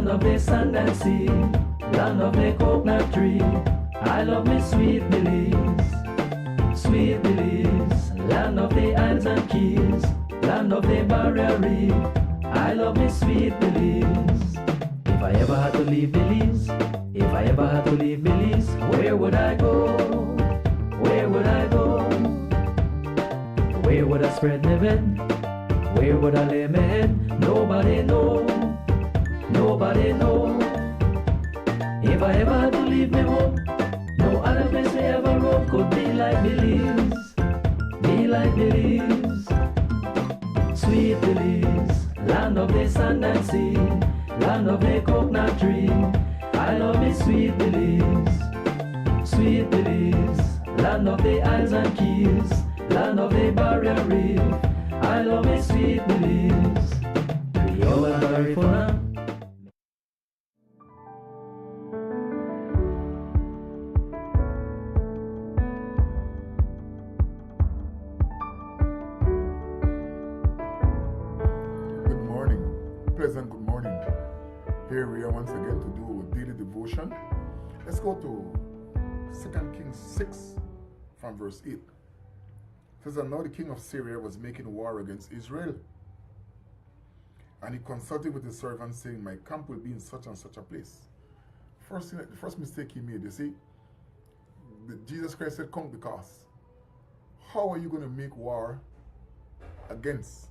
Land of the sand and sea, land of the coconut tree. I love me sweet Belize, sweet Belize. Land of the isles and keys, land of the barrier reef. I love me sweet Belize. If I ever had to leave Belize, if I ever had to leave Belize, where would I go? Where would I go? Where would I spread my bed? Where would I lay my head? Nobody know, nobody know. If I ever had to leave me home, no other place me ever roam could be like Belize, be like Belize. Sweet Belize, land of the sand and sea, land of the coconut tree. I love me sweet Belize, sweet Belize. Land of the isles and keys, land of the barrier reef. I love me sweet Belize. Rio and California. Good morning, pleasant good morning. Here we are once again to do our daily devotion. Let's go to 2 Kings 6 from verse 8. It says that now the king of Syria was making war against Israel. And he consulted with his servants, saying, my camp will be in such and such a place. The first mistake he made, you see, Jesus Christ said, count the cost. How are you going to make war against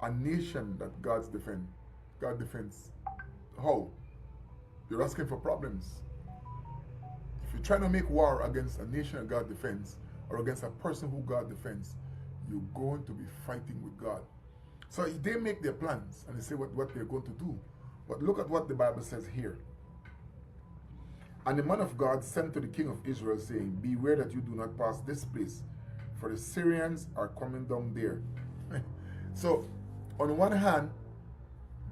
a nation that God defends? How? You're asking for problems. If you're trying to make war against a nation that God defends, or against a person who God defends, you're going to be fighting with God. So they make their plans and they say what they're going to do. But look at what the Bible says here. And the man of God sent to the king of Israel, saying, beware that you do not pass this place, for the Syrians are coming down there. So, on one hand,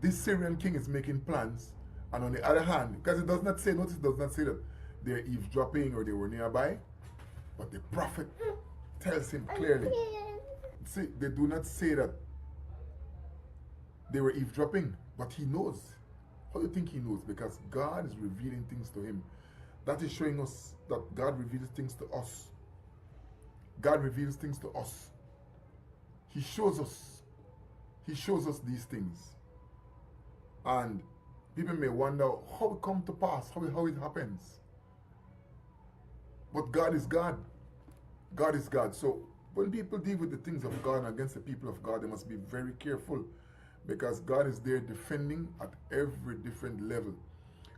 this Syrian king is making plans, and on the other hand, because it does not say, notice it does not say that they're eavesdropping or they were nearby, but the prophet tells him clearly. See, they do not say that they were eavesdropping, but he knows. How do you think he knows? Because God is revealing things to him. That is showing us that God reveals things to us. God reveals things to us. He shows us. He shows us these things. And people may wonder how it comes to pass, how it happens. But God is God. God is God. So when people deal with the things of God and against the people of God, they must be very careful, because God is there defending at every different level.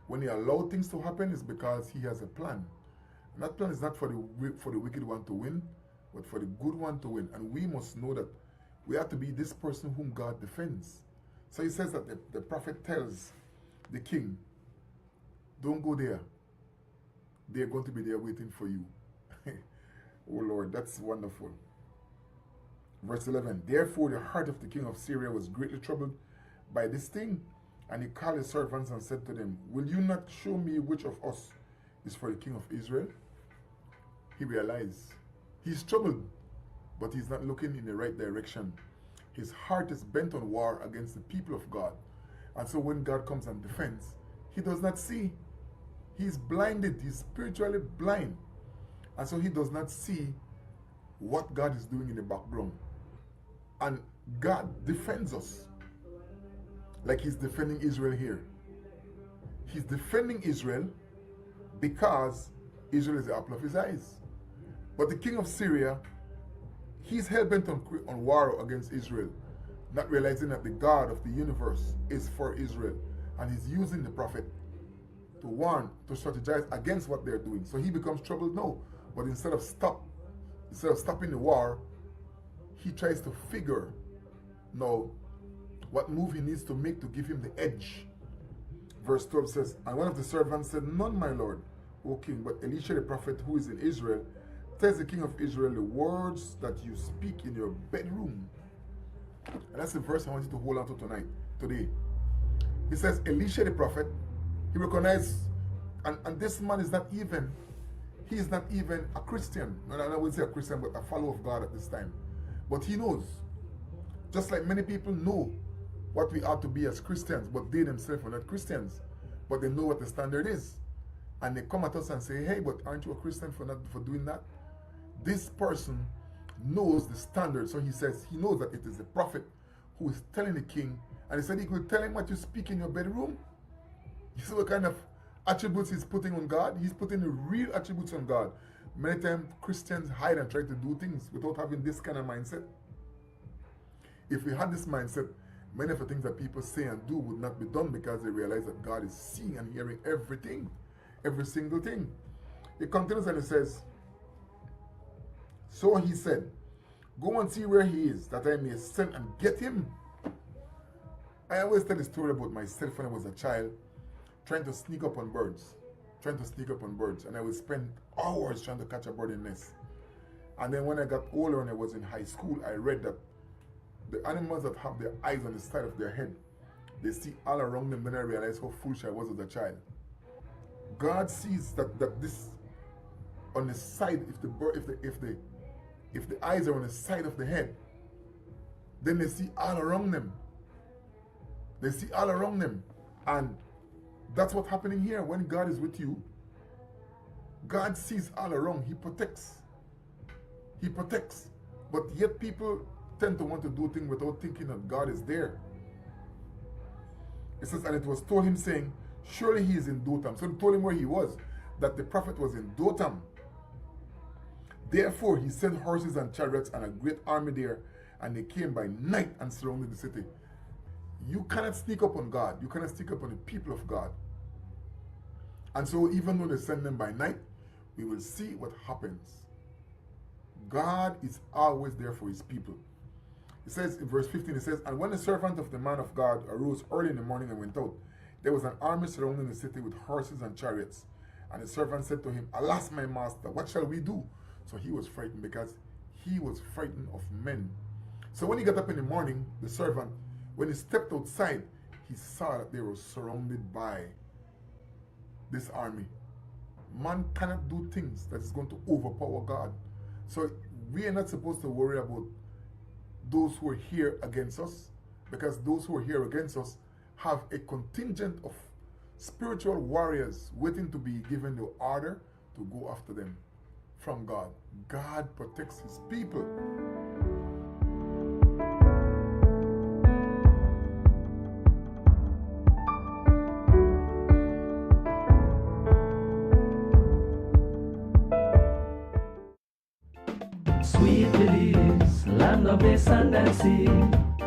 When he allows things to happen, it's because he has a plan. And that plan is not for the wicked one to win, but for the good one to win. And we must know that we have to be this person whom God defends. So he says that the prophet tells the king, don't go there. They're going to be there waiting for you. Oh Lord, that's wonderful. Verse 11, therefore the heart of the king of Syria was greatly troubled by this thing. And he called his servants and said to them, will you not show me which of us is for the king of Israel? He realized he's troubled, but he's not looking in the right direction. His heart is bent on war against the people of God. And so when God comes and defends, he does not see. He's blinded. He's spiritually blind. And so he does not see what God is doing in the background. And God defends us. Like he's defending Israel here. He's defending Israel because Israel is the apple of his eyes. But the king of Syria, he's hell-bent on war against Israel, not realizing that the God of the universe is for Israel. And he's using the prophet to warn, to strategize against what they're doing. So he becomes troubled now. But instead of stopping the war, he tries to figure now what move he needs to make to give him the edge. Verse 12 says, and one of the servants said, none, my lord, O king, but Elisha the prophet who is in Israel tells the king of Israel the words that you speak in your bedroom. And that's the verse I want you to hold on to today. He says, Elisha the prophet, he recognized, and this man is not even, he is not even a Christian. No, I wouldn't say a Christian, but a follower of God at this time. But he knows, just like many people know what we ought to be as Christians, but they themselves are not Christians. But they know what the standard is. And they come at us and say, hey, but aren't you a Christian for doing that? This person knows the standard. So he says, he knows that it is the prophet who is telling the king. And he said he could tell him what you speak in your bedroom. You see what kind of attributes he's putting on God? He's putting the real attributes on God. Many times Christians hide and try to do things without having this kind of mindset. If we had this mindset, many of the things that people say and do would not be done, because they realize that God is seeing and hearing everything, every single thing. It continues and it says, so he said, go and see where he is, that I may send and get him. I always tell the story about myself when I was a child, trying to sneak up on birds. And I would spend hours trying to catch a bird in a nest. And then when I got older and I was in high school, I read that the animals that have their eyes on the side of their head, they see all around them. Then I realized how foolish I was as a child. God sees that this on the side, if the eyes are on the side of the head, then they see all around them. They see all around them. And that's what's happening here. When God is with you, God sees all around. He protects. He protects. But yet people tend to want to do things without thinking that God is there. It says, and it was told him, saying, surely he is in Dotham. So they told him where he was, that the prophet was in Dotham. Therefore he sent horses and chariots and a great army there, and they came by night and surrounded the city. You cannot sneak up on God. You cannot sneak up on the people of God. And so even though they send them by night, we will see what happens. God is always there for his people. It says in verse 15, it says, and when the servant of the man of God arose early in the morning and went out, there was an army surrounding the city with horses and chariots. And the servant said to him, alas, my master, what shall we do? So he was frightened, because he was frightened of men. So when he got up in the morning, the servant, when he stepped outside, he saw that they were surrounded by this army. Man cannot do things that is going to overpower God. So we are not supposed to worry about those who are here against us, because those who are here against us have a contingent of spiritual warriors waiting to be given the order to go after them from God. God protects his people. Sweet Belize, land of the sand and sea,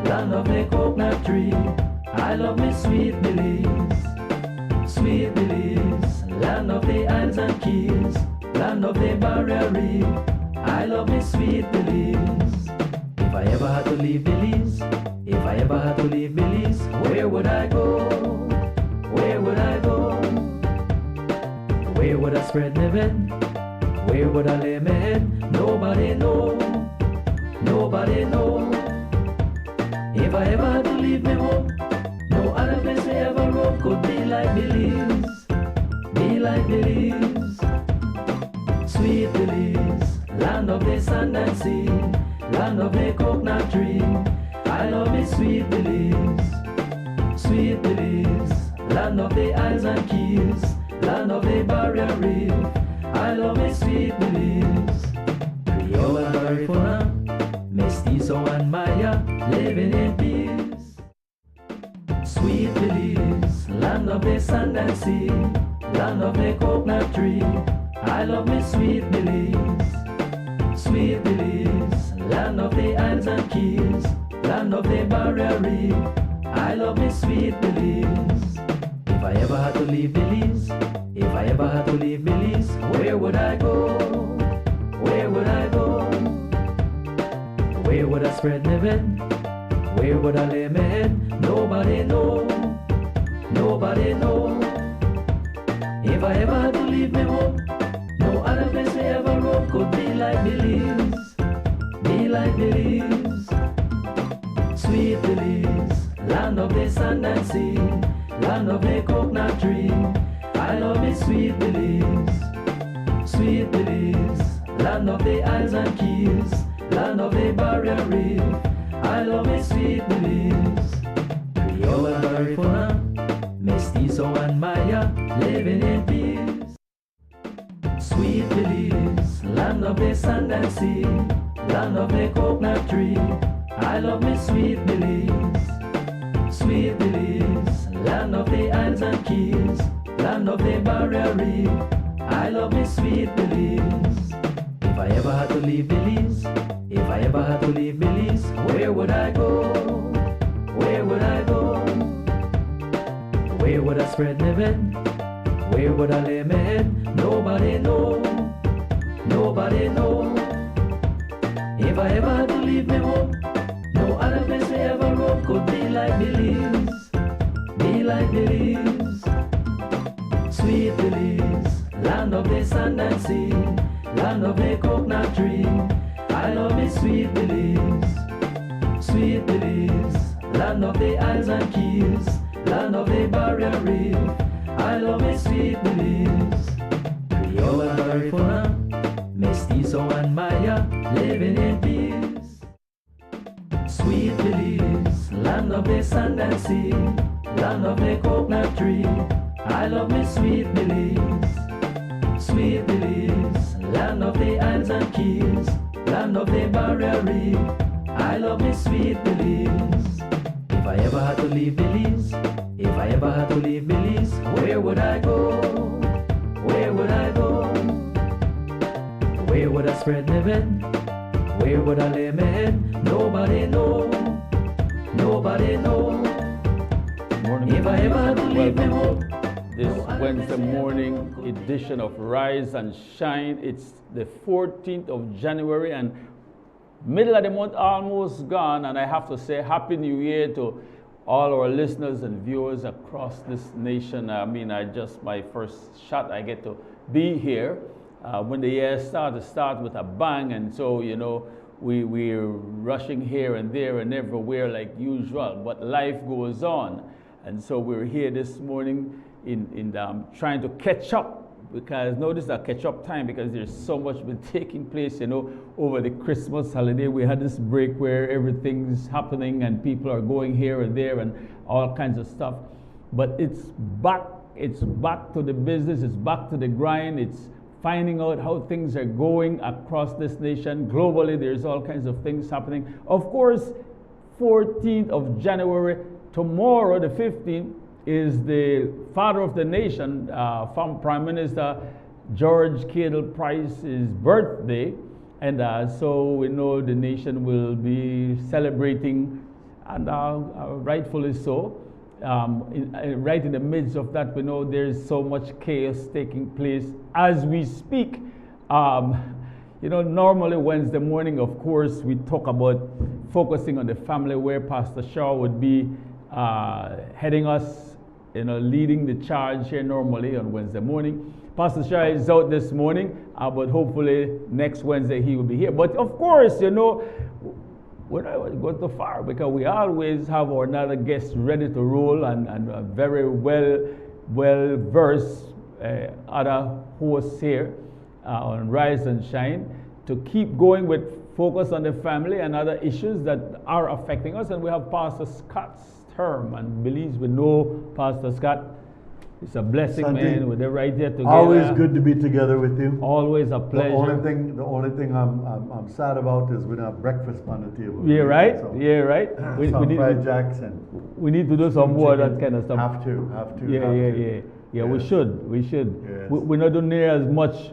land of the coconut tree. I love me sweet Belize. Sweet Belize, land of the isles and keys, land of the barrier reef. I love me sweet Belize. If I ever had to leave Belize, where would I go? Where would I go? Where would I spread my bed? Where would I lay my head? Nobody know. Nobody know. If I ever had to leave me home, no other place I ever roam could be like Belize. Be like Belize. Sweet Belize, land of the sand and sea, land of the coconut tree. I love me sweet Belize. Sweet Belize, land of the isles and keys, land of the barrier reef. I love me sweet Belize. Creole and Garifuna, Mestizo and Maya, living in peace. Sweet Belize, land of the sand and sea, land of the coconut tree. I love me sweet Belize. Sweet Belize, land of the isles and keys, land of the barrier reef. I love me sweet Belize. If I ever had to leave Belize, where would I go? Where would I go? Where would I spread my bed? Where would I lay my head? Nobody know. Nobody know. If I ever had to leave me home, no other place I ever roam could be like Belize. Be like Belize. Sweet Belize, land of the sand and sea, land of the coconut tree. I love me sweet Belize. Sweet Belize, land of the isles and keys, land of the barrier reef. I love me sweet Belize. of the sand and sea, land of the coconut tree. I love me sweet Belize, sweet Belize, land of the islands and keys, land of the barrier reef. I love me sweet Belize. If I ever had to leave Belize, if I ever had to leave Belize, where would I go? Where would I go? Where would I spread my bed? Where would I lay my head? Nobody know, nobody know. If I ever had to leave me home, no other place I ever roam could be like Belize, be like Belize. Sweet Belize, land of the sand and sea, land of the coconut tree. I love me sweet Belize, sweet Belize, land of the islands and keys, land of the barrier reef. I love me sweet Belize. Creole and Garifuna, Mestizo and Maya, living in peace. Sweet Belize, land of the sand and sea, land of the coconut tree. I love me sweet Belize, sweet Belize, land of the islands and keys, land of the barrier reef. I love me sweet Belize. If I ever had to leave Belize, if I ever had to leave Belize, where would I go? Where would I go? Where would I spread my bed? Where would I lay my head? Nobody know, nobody know. Morning, if I ever had to leave me home. This Wednesday morning edition of Rise and Shine. It's the 14th of January and middle of the month almost gone, and I have to say Happy New Year to all our listeners and viewers across this nation. I mean, my first shot I get to be here. When the year start with a bang, and so, you know, we're rushing here and there and everywhere like usual, but life goes on. And so we're here this morning in trying to catch up, because notice that catch up time, because there's so much been taking place, you know, over the Christmas holiday. We had this break where everything's happening and people are going here and there and all kinds of stuff. But it's back to the business, it's back to the grind, it's finding out how things are going across this nation. Globally, there's all kinds of things happening. Of course, 14th of January, tomorrow, the 15th, is the father of the nation, from Prime Minister George Cadle Price's birthday. And so we know the nation will be celebrating, and rightfully so. Right in the midst of that, we know there's so much chaos taking place as we speak. You know, normally Wednesday morning, of course, we talk about focusing on the family, where Pastor Shaw would be heading us, you know, leading the charge here normally on Wednesday morning. Pastor Shaw is out this morning, but hopefully next Wednesday he will be here. But of course, you know, we're not going too far, because we always have another guest ready to roll, and very well versed other hosts here on Rise and Shine, to keep going with focus on the family and other issues that are affecting us. And we have Pastor Scott's term, and Belize, we know Pastor Scott. It's a blessing, Santi, man. We're right there together. Always good to be together with you. Always a pleasure. The only thing I'm sad about is we don't have breakfast on the table. Yeah, right. So, yeah, right. We need fried jacks, and we need to do some more of that kind of stuff. Have to. Yeah. Yes. We should. Yes. We're not doing near as much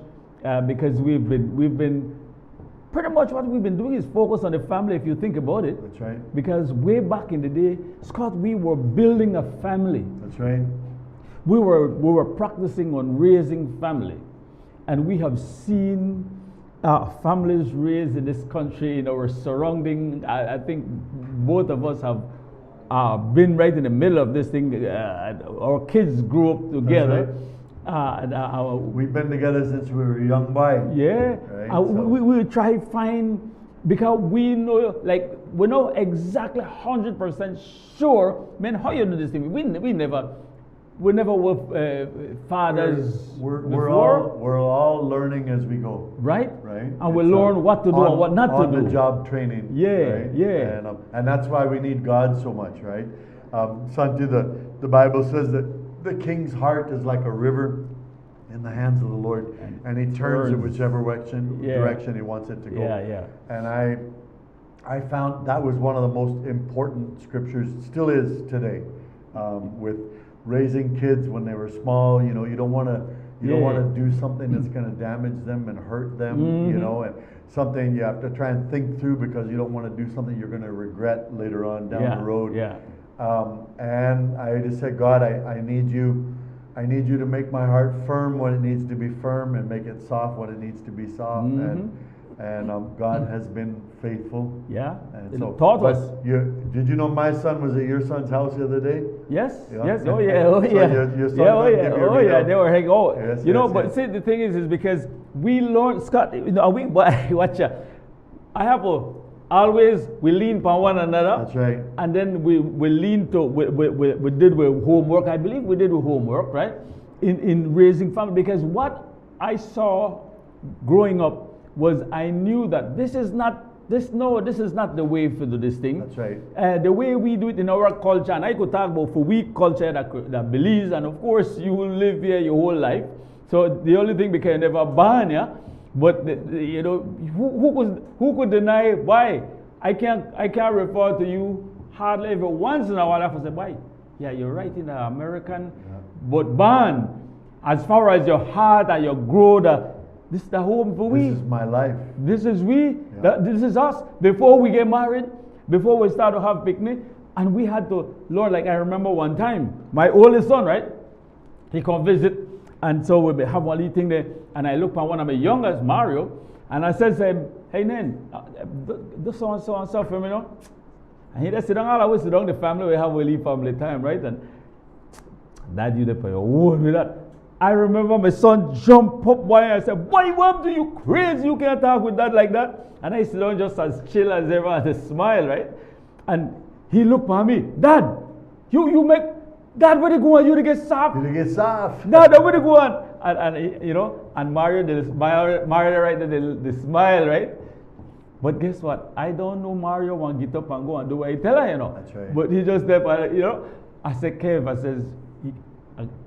because we've been pretty much what we've been doing is focus on the family, if you think about it. That's right. Because way back in the day, Scott, we were building a family. That's right. We were practicing on raising family, and we have seen families raised in this country, in our surrounding. I think both of us have been right in the middle of this thing. Our kids grew up together. We've been together since we were young boys. Yeah. Right? We try find, because we know, like, we're not exactly 100% sure. Man, how you do this thing? We never were fathers. We're all learning as we go. Right. And we It's learn what to do and what not to do. On the job training. Yeah, right? yeah. And that's why we need God so much, right? Santi, the Bible says that the king's heart is like a river, in the hands of the Lord, and He turns it whichever Yeah. direction He wants it to go. Yeah. And I found that was one of the most important scriptures, still is today, with raising kids when they were small. You know, you don't want to do something that's going to damage them and hurt them. You know, and something you have to try and think through, because you don't want to do something you're going to regret later on down the road. Yeah. And I just said, God, I need you. I need you to make my heart firm when it needs to be firm, and make it soft when it needs to be soft. And God has been faithful. Yeah. And It so, taught but us. did you know my son was at your son's house the other day? Yes. Yeah. Yes. So Oh yeah. your son Yeah. didn't give you a big hug? They were hanging out. Yes, you know, yes, but yes. see, the thing is because we learn, Scott. You know, watch out. I have always we lean upon one another. That's right. And then we lean to we did with homework. I believe we did with homework, right? In raising family, because what I saw growing up was I knew that this is not the way to do this thing. That's right. The way we do it in our culture, and I could talk about for we culture that believes, and of course you will live here your whole life. So the only thing we can never ban, yeah. But you know, who could deny why? I can't refer to you hardly ever once in a while. I say, why? Yeah, you're right in the American, but ban as far as your heart and your growth. This is the home for we. This is my life. This is we. Yeah. This is us. Before we get married, before we start to have picnic, and we had to, Lord, like I remember one time, my oldest son, right? He come visit, and so we have one little thing there, and I look at one of my youngest, Mario, and I said to him, hey, Nen, do so and so for me, you know? And he just sit down, all always sit down, the family, we have a little family time, right? And Dad, you there for your own with that. I remember my son jump up one and I said, why mom, do you crazy? You can't talk with that like that. And I sit down just as chill as ever and just smile, right? And he looked at me, Dad, you make, Dad, where you go on? You to get soft? You to get soft. Dad, where you go on? And you know, and Mario right there, the smile, right? But guess what? I don't know Mario want to get up and go and do what I tell her, you know. That's right. But he just there, you know. I said, Kev,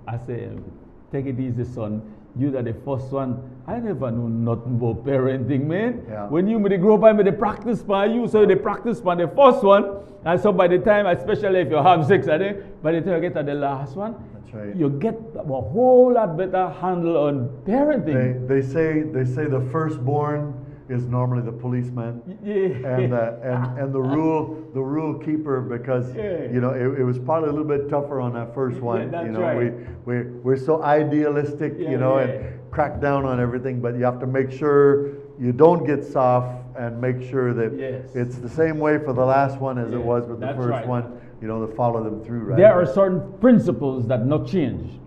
I said, take it easy, son. You are the first one. I never knew nothing about parenting, man. Yeah. When you grow up, they practice by you, so they practice by the first one. And so by the time, especially if you have 6, I think, by the time you get to the last one, that's right. You get a whole lot better handle on parenting. They say the firstborn is normally the policeman, and the rule keeper, because you know it was probably a little bit tougher on that first one. That's you know, right. we're so idealistic, you know, and crack down on everything, but you have to make sure you don't get soft, and make sure that it's the same way for the last one as it was with the first one. You know, to follow them through. Right. There are certain principles that not change.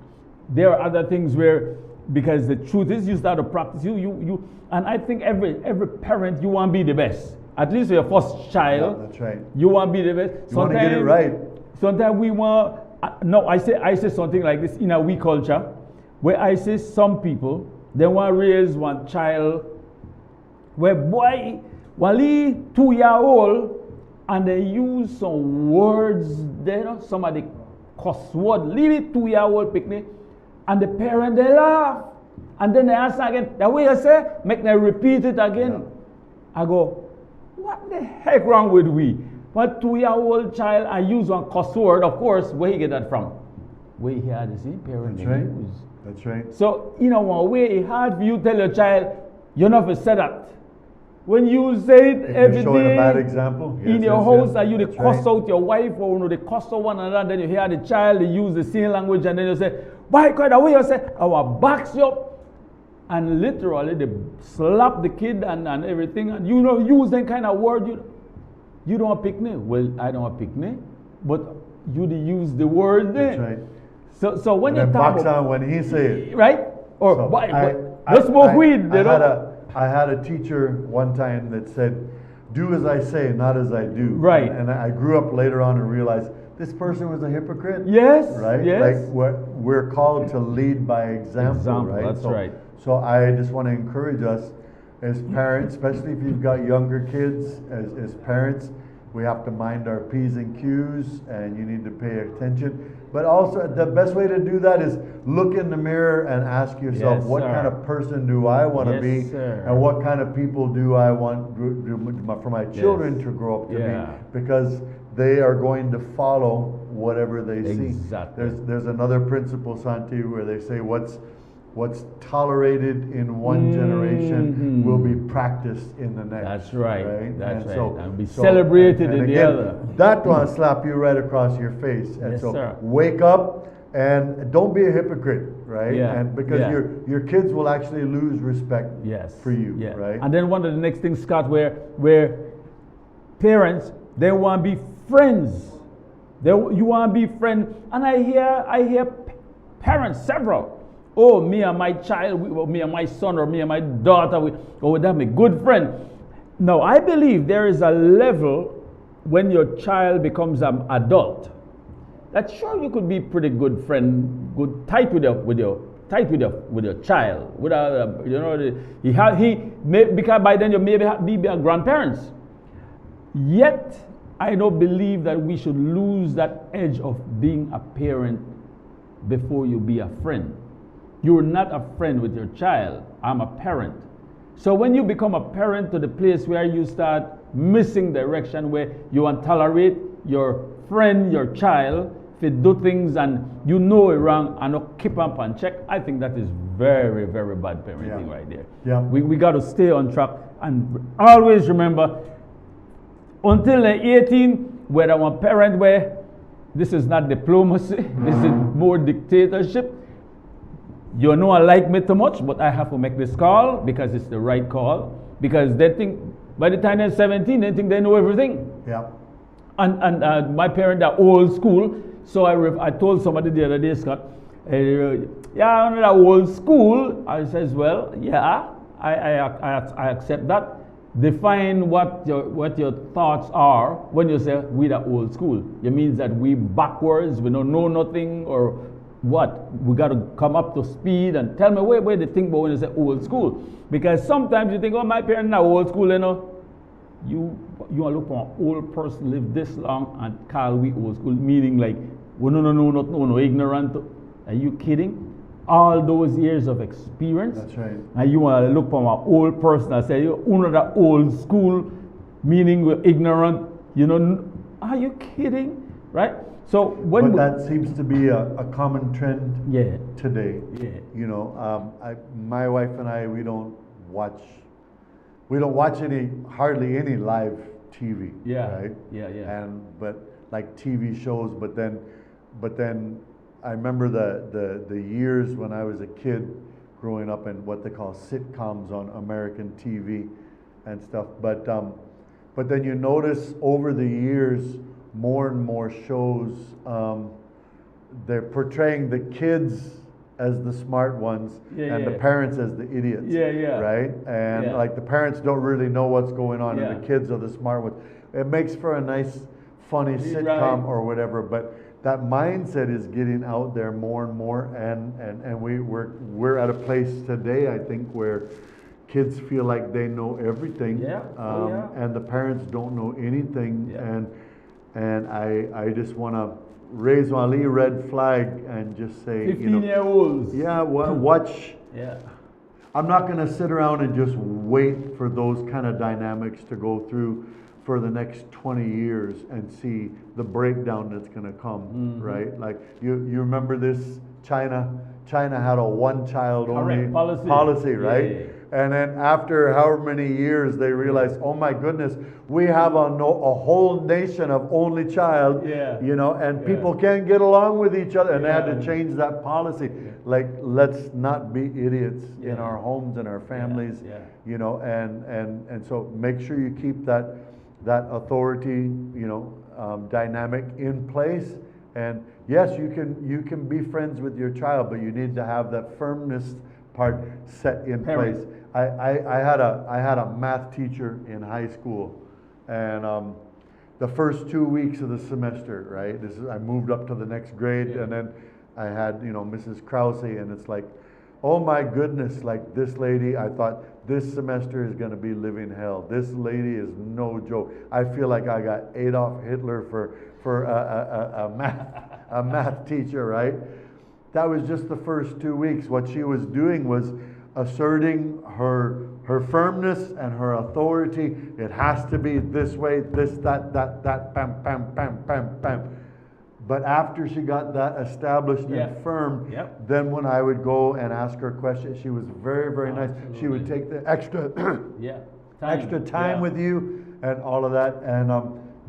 There are other things where, because the truth is, you start to practice. You and I think every parent, you want to be the best. At least for your first child. Yeah, that's right. You want to be the best. You want to get it right. Sometimes we want. No, I say something like this in a we culture, where I say some people they want to raise one child, where boy, while he 2-year-old, and they use some words, you know, some of the cuss word, leave it 2-year-old picnic, and the parent they laugh. And then they ask again, the way I say, make them repeat it again. Yeah. I go, what the heck wrong with we? What 2-year-old child, I use one cuss word, of course, where he get that from? Where he had the same parent. That's right. That's right. So, you know, one way it's hard for you to tell your child, you're not to say that. When you say it every day a bad example. in your house, and you they cuss out your wife, or they cuss out one another, then you hear the child, they use the same language, and then you say, why quite the way you say, our backs you up. And literally, they slap the kid and everything, and you know, use that kind of word. You don't want picnic. Well, I don't want picnic, but you use the word there. That's right. So when you talk about, when he say it, right? Or so let's smoke weed. I had a teacher one time that said, do as I say, not as I do. Right. And I grew up later on and realized this person was a hypocrite. Yes. Right? Yes. Like we're called to lead by example, right? That's right. So I just want to encourage us as parents, especially if you've got younger kids, as parents, we have to mind our P's and Q's, and you need to pay attention. But also, the best way to do that is look in the mirror and ask yourself, Yes, what sir. kind of person do I want to Yes, be, sir. and what kind of people do I want for my children to grow up to Yeah. be? Because they are going to follow whatever they see. Exactly. There's another principle, Santi, where they say what's tolerated in one generation will be practiced in the next. That's right. That's And right. And be celebrated in the again, other. that one slap you right across your face. And Yes, so sir. wake up and don't be a hypocrite, right? Yeah, And because yeah. your kids will actually lose respect Yes. for you, Yeah. right? And then one of the next things, Scott, where parents, they want to be friends. You want to be friends. And I hear parents, several. Oh, me and my child, me and my son, or me and my daughter, that a good friend. No, I believe there is a level when your child becomes an adult that sure you could be pretty good friend, good tight with your child. Because by then you may be a grandparents. Yet I don't believe that we should lose that edge of being a parent before you be a friend. You're not a friend with your child. I'm a parent. So when you become a parent to the place where you start missing direction, where you want to tolerate your friend, your child, if you do things and you know it wrong and not keep up and check, I think that is very, very bad parenting right there. Yeah. We got to stay on track and always remember, until they're 18, whether I'm a parent where this is not diplomacy, this is more dictatorship. You know I like me too much, but I have to make this call because it's the right call. Because they think, by the time they're 17, they think they know everything. Yeah. And my parents are old school, so I told somebody the other day, Scott, yeah, I'm not old school. I says, well, yeah, I accept that. Define what your thoughts are when you say we are old school. It means that we backwards, we don't know nothing, or what? We got to come up to speed and tell me where they think about when you say old school. Because sometimes you think, oh, my parents are old school, you know. You want to look for an old person live this long and call we old school, meaning like, we no ignorant. Are you kidding? All those years of experience. That's right. And you want to look for an old person and say, you're that old school, meaning we're ignorant. You know, are you kidding? Right? So but that seems to be a common trend today. Yeah. You know, my wife and I, we don't watch hardly any live TV. Yeah. Right. Yeah. But like TV shows. But then I remember the years when I was a kid growing up in what they call sitcoms on American TV and stuff. But then you notice over the years, more and more shows, they're portraying the kids as the smart ones and the parents as the idiots. Yeah. Right? And like the parents don't really know what's going on and the kids are the smart ones. It makes for a nice, funny sitcom or whatever, but that mindset is getting out there more and more, and we're at a place today, I think, where kids feel like they know everything, and the parents don't know anything, and I just want to raise my little red flag and just say, 15-year-olds. Yeah, watch. Yeah. I'm not going to sit around and just wait for those kind of dynamics to go through for the next 20 years and see the breakdown that's going to come, right? Like you remember this, China had a one-child only policy, right? Yeah. And then after however many years, they realized, oh my goodness, we have a whole nation of only child, and people can't get along with each other, and they had to change that policy. Like, let's not be idiots in our homes and our families, and so make sure you keep that authority, dynamic in place. And yes, you can be friends with your child, but you need to have that firmness part set in place. I had a math teacher in high school, and the first 2 weeks of the semester, right? I moved up to the next grade, and then I had Mrs. Krause, and it's like, oh my goodness, like this lady, I thought this semester is going to be living hell. This lady is no joke. I feel like I got Adolf Hitler for a math teacher, right? That was just the first 2 weeks. What she was doing was asserting her firmness and her authority. It has to be this way, this, that, bam, bam, bam, bam, bam. But after she got that established and firm, then when I would go and ask her questions, she was very, very nice. She would take the extra extra time with you and all of that. And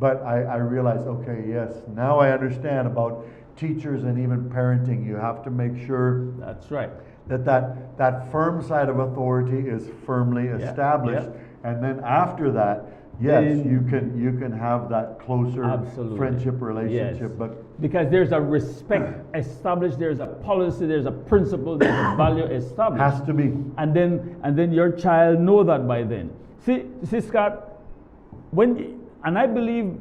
but I realized, okay, yes, now I understand about teachers and even parenting. You have to make sure that's right that firm side of authority is firmly established, and then after that, yes, you can have that closer friendship relationship. But because there's a respect established, there's a policy, there's a principle, there's a value established. Has to be. And then your child know that by then. See Scott, and I believe,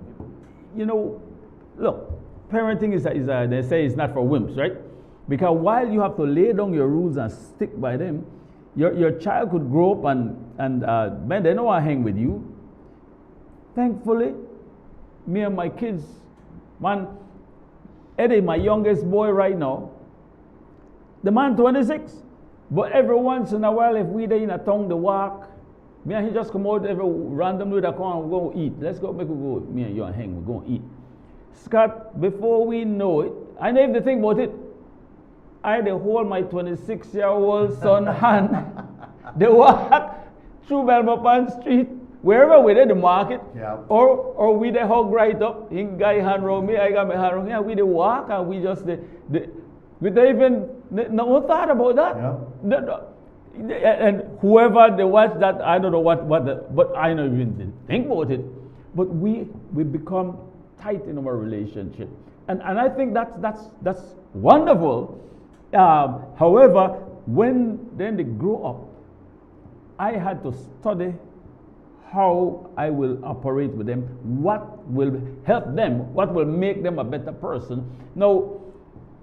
look, parenting is they say it's not for wimps, right? Because while you have to lay down your rules and stick by them, your child could grow up and man, they don't want to hang with you. Thankfully, me and my kids, man, Eddie, my youngest boy right now, the man 26, but every once in a while, if we there in a town to walk, me and he just come out every randomly with a car and we go eat. Let's go, make we go, me and you and hang, we go eat. Scott, before we know it, I never even think about it. I had to hold my 26-year-old son hand. They walk through Belmont Street, wherever we're at the market, or we they hug right up. He got hand around me, I got my hand around him. We they walk and we just we don't even no thought about that. And whoever they watch that, I don't know but I don't even think about it. But we become tight in our relationship, and I think that's wonderful. However, when then they grow up, I had to study how I will operate with them, what will help them, what will make them a better person. Now,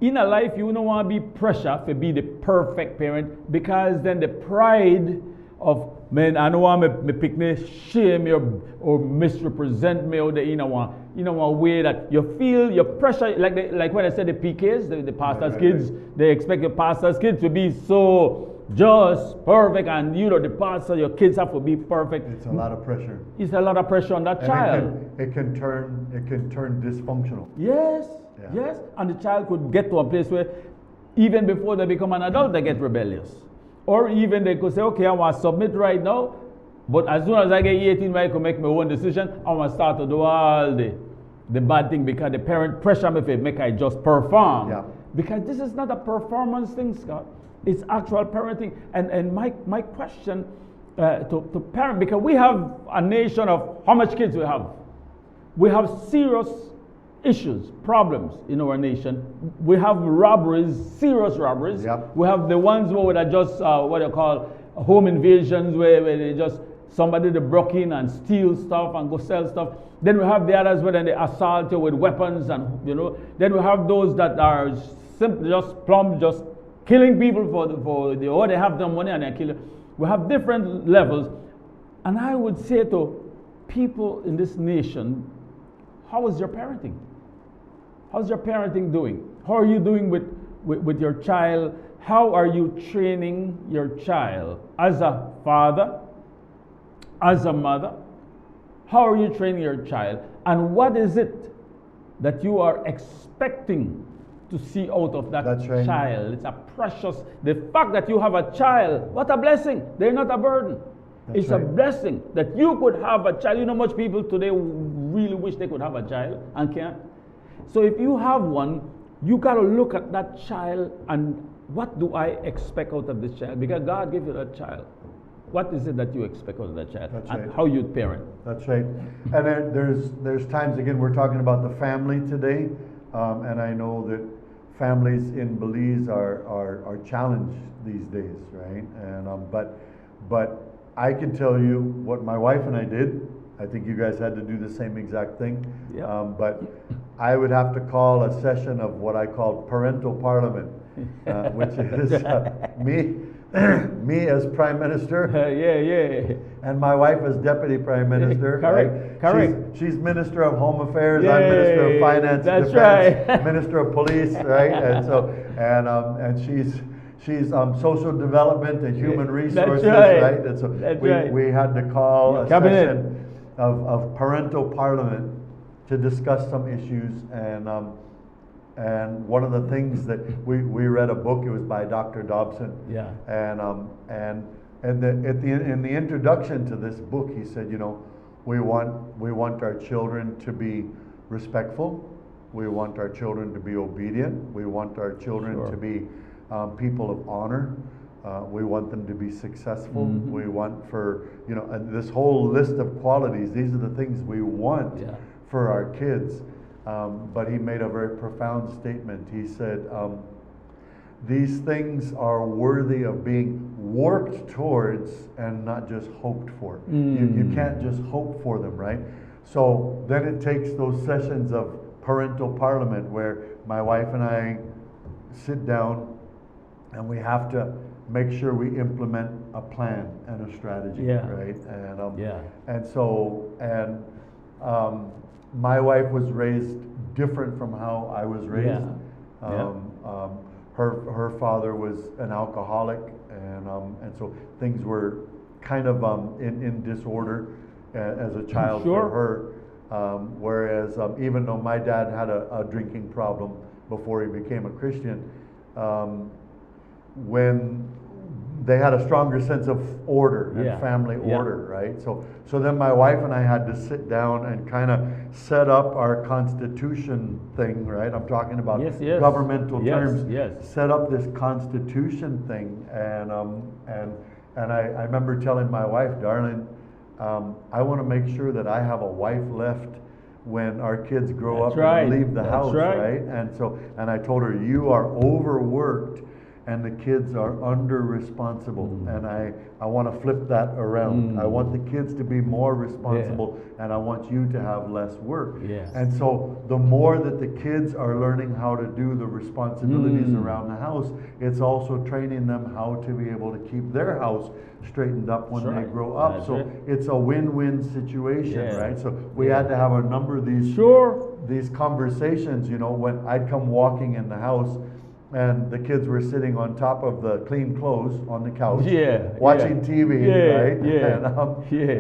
in a life, you don't want to be pressure to be the perfect parent, because then the pride of, man, I don't want me pick me, shame me or misrepresent me, or in a way that you feel your pressure, like when I said the PKs, the pastor's kids, they expect your pastor's kids to be so just perfect, and the pastor, your kids have to be perfect. It's a lot of pressure. It's a lot of pressure on that child. It can turn dysfunctional. Yes, and the child could get to a place where even before they become an adult, they get rebellious. Or even they could say, okay, I want to submit right now, but as soon as I get 18, I can make my own decision, I want to start to do all the bad thing because the parent pressure me to make I just perform. Yeah. Because this is not a performance thing, Scott. It's actual parenting. And my question to parent, because we have a nation of how much kids we have. We have serious issues, problems in our nation. We have robberies, serious robberies. Yep. We have the ones where are just what they call home invasions, where they just somebody they broke in and steal stuff and go sell stuff. Then we have the others where they assault you with weapons, and Then we have those that are simply just killing people or they have the money and they kill you. We have different levels, and I would say to people in this nation, how is your parenting? How's your parenting doing? How are you doing with your child? How are you training your child as a father, as a mother? How are you training your child? And what is it that you are expecting to see out of that child? It's a precious, the fact that you have a child, what a blessing. They're not a burden. It's a blessing that you could have a child. Much people today really wish they could have a child and can't. So if you have one, you got to look at that child and what do I expect out of this child? Because God gave you that child. What is it that you expect out of that child? And how you parent? That's right. And there's times, again, we're talking about the family today, and I know that families in Belize are challenged these days, right? And but I can tell you what my wife and I did. I think you guys had to do the same exact thing. Yeah. But I would have to call a session of what I call parental parliament, which is me as Prime Minister. Yeah. And my wife is Deputy Prime Minister. Correct, right? correct. She's Minister of Home Affairs. Yay, I'm Minister of Finance, that's Defense, right. Minister of Police, right? And so, and she's social development and human resources, right. And so That's we, right. we had to call a Cabinet. session of parental parliament to discuss some issues, and one of the things that we read a book, it was by Dr. Dobson. Yeah. And in the introduction to this book, he said, you know, we want our children to be respectful. We want our children to be obedient. We want our children to be people of honor. We want them to be successful. Mm-hmm. We want for, you know, and this whole list of qualities, these are the things we want for our kids. But he made a very profound statement. He said, these things are worthy of being worked towards and not just hoped for. You can't just hope for them, right? So then it takes those sessions of parental parliament where my wife and I sit down and we have to make sure we implement a plan and a strategy, right? And my wife was raised different from how I was raised. Her father was an alcoholic, and so things were kind of in disorder as a child for her. Whereas even though my dad had a drinking problem before he became a Christian, when they had a stronger sense of order and family order, right? So then my wife and I had to sit down and kind of set up our constitution thing, right? I'm talking about governmental terms. Set up this constitution thing, and I remember telling my wife, darling, I want to make sure that I have a wife left when our kids grow up and leave the house, right? And I told her, you are overworked and the kids are under responsible, and I want to flip that around. I want the kids to be more responsible, and I want you to have less work. And so the more that the kids are learning how to do the responsibilities around the house, it's also training them how to be able to keep their house straightened up when they grow up. So it's a win-win situation, right? So we had to have a number of these conversations, you know, when I'd come walking in the house and the kids were sitting on top of the clean clothes on the couch, watching TV, right?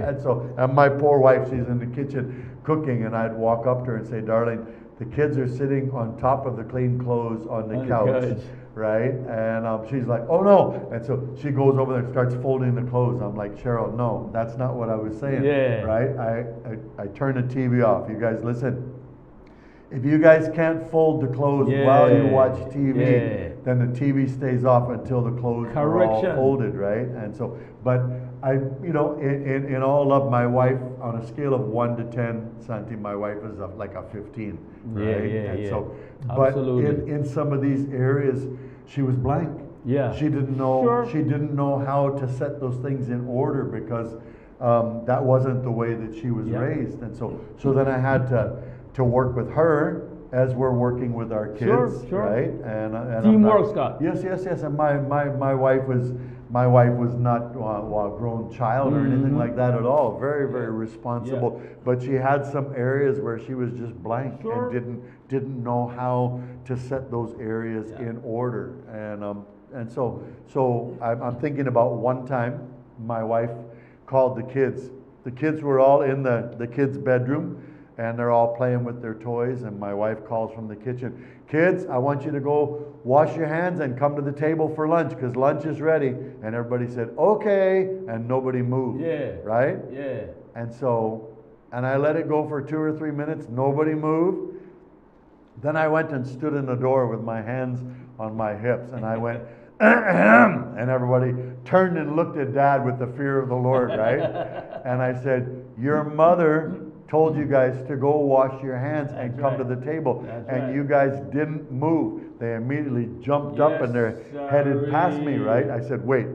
And so, and my poor wife, she's in the kitchen cooking, and I'd walk up to her and say, darling, the kids are sitting on top of the clean clothes on the couch, right? And she's like, oh no. And so she goes over there and starts folding the clothes. I'm like, Cheryl, no, that's not what I was saying, right? I turn the TV off. You guys listen. If you guys can't fold the clothes while you watch TV, then the TV stays off until the clothes are all folded, right? And so, but I, you know, in all love, my wife, on a scale of 1 to 10, Santi, my wife is like a 15, right? So, but in some of these areas, she was blank. She didn't know. She didn't know how to set those things in order because that wasn't the way that she was raised, and so then I had to work with her as we're working with our kids, right? And teamwork, Scott. Yes. And my wife was not a grown child or anything like that at all. Very, very responsible. But she had some areas where she was just blank and didn't know how to set those areas in order. And so I'm thinking about one time my wife called the kids. The kids were all in the kids' bedroom, and they're all playing with their toys, and my wife calls from the kitchen, kids, I want you to go wash your hands and come to the table for lunch because lunch is ready. And everybody said, okay, and nobody moved, right? And so, and I let it go for 2 or 3 minutes, nobody moved. Then I went and stood in the door with my hands on my hips, and I went, and everybody turned and looked at Dad with the fear of the Lord, right? And I said, your mother told you guys to go wash your hands and come to the table, and you guys didn't move. They immediately jumped up and they're headed past me, right? I said, wait,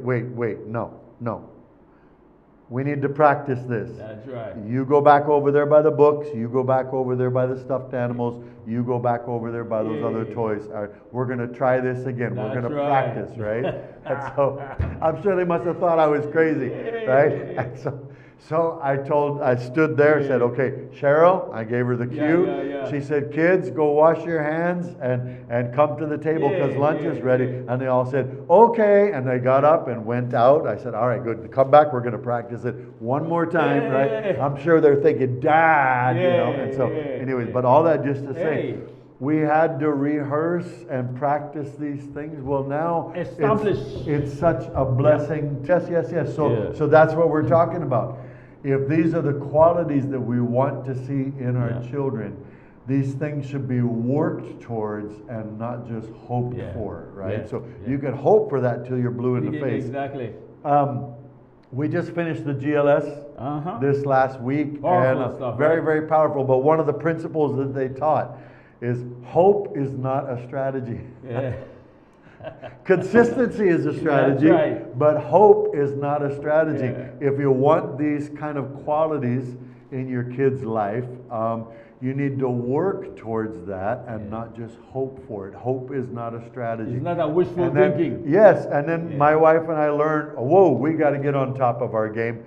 no. We need to practice this. That's right. You go back over there by the books. You go back over there by the stuffed animals. You go back over there by those other toys. We're going to try this again. We're going to practice, right? And so I'm sure they must have thought I was crazy, right? And so I stood there, said, okay, Cheryl, I gave her the cue. She said, kids, go wash your hands and come to the table because lunch is ready. And they all said, okay. And they got up and went out. I said, all right, good. Come back. We're going to practice it one more time, right? I'm sure they're thinking, Dad, you know. And so anyways, but all that just to say, we had to rehearse and practice these things. Well, now it's such a blessing. Yes. So that's what we're talking about. If these are the qualities that we want to see in our children, these things should be worked towards and not just hoped for, right? So you can hope for that till you're blue in the face. Exactly. We just finished the GLS this last week, Powerful stuff, very, very powerful. But one of the principles that they taught is hope is not a strategy. Consistency is a strategy, but hope is not a strategy. If you want these kind of qualities in your kid's life, you need to work towards that and not just hope for it. Hope is not a strategy. It's not a wishful thinking. Yes, and then my wife and I learned, whoa, we got to get on top of our game.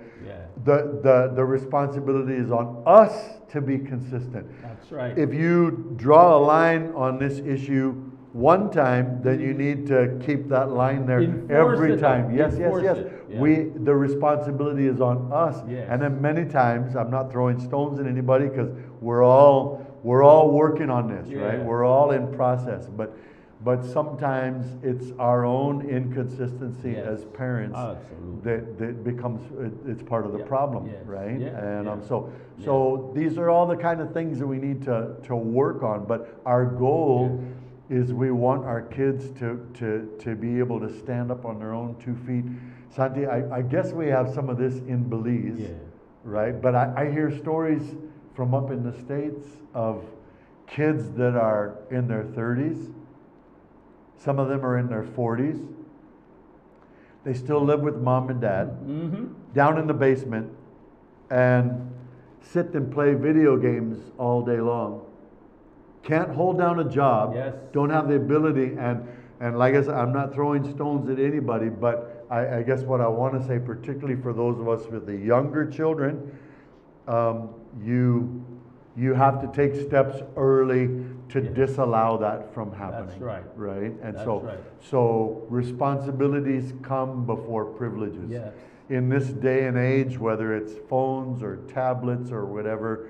The responsibility is on us to be consistent. That's right. If you draw a line on this issue one time, then you need to keep that line there every time. Yes. The responsibility is on us. And then many times, I'm not throwing stones at anybody because we're all working on this, right? We're all in process. But sometimes it's our own inconsistency as parents that becomes it's part of the problem, right? And so these are all the kind of things that we need to work on. But our goal is we want our kids to be able to stand up on their own 2 feet. Santi, I guess we have some of this in Belize, right? But I hear stories from up in the States of kids that are in their 30s. Some of them are in their 40s. They still live with mom and dad down in the basement and sit and play video games all day long. Can't hold down a job, don't have the ability, and like I said, I'm not throwing stones at anybody, but I guess what I want to say, particularly for those of us with the younger children, you have to take steps early to disallow that from happening. That's right. Right? And so responsibilities come before privileges. In this day and age, whether it's phones or tablets or whatever,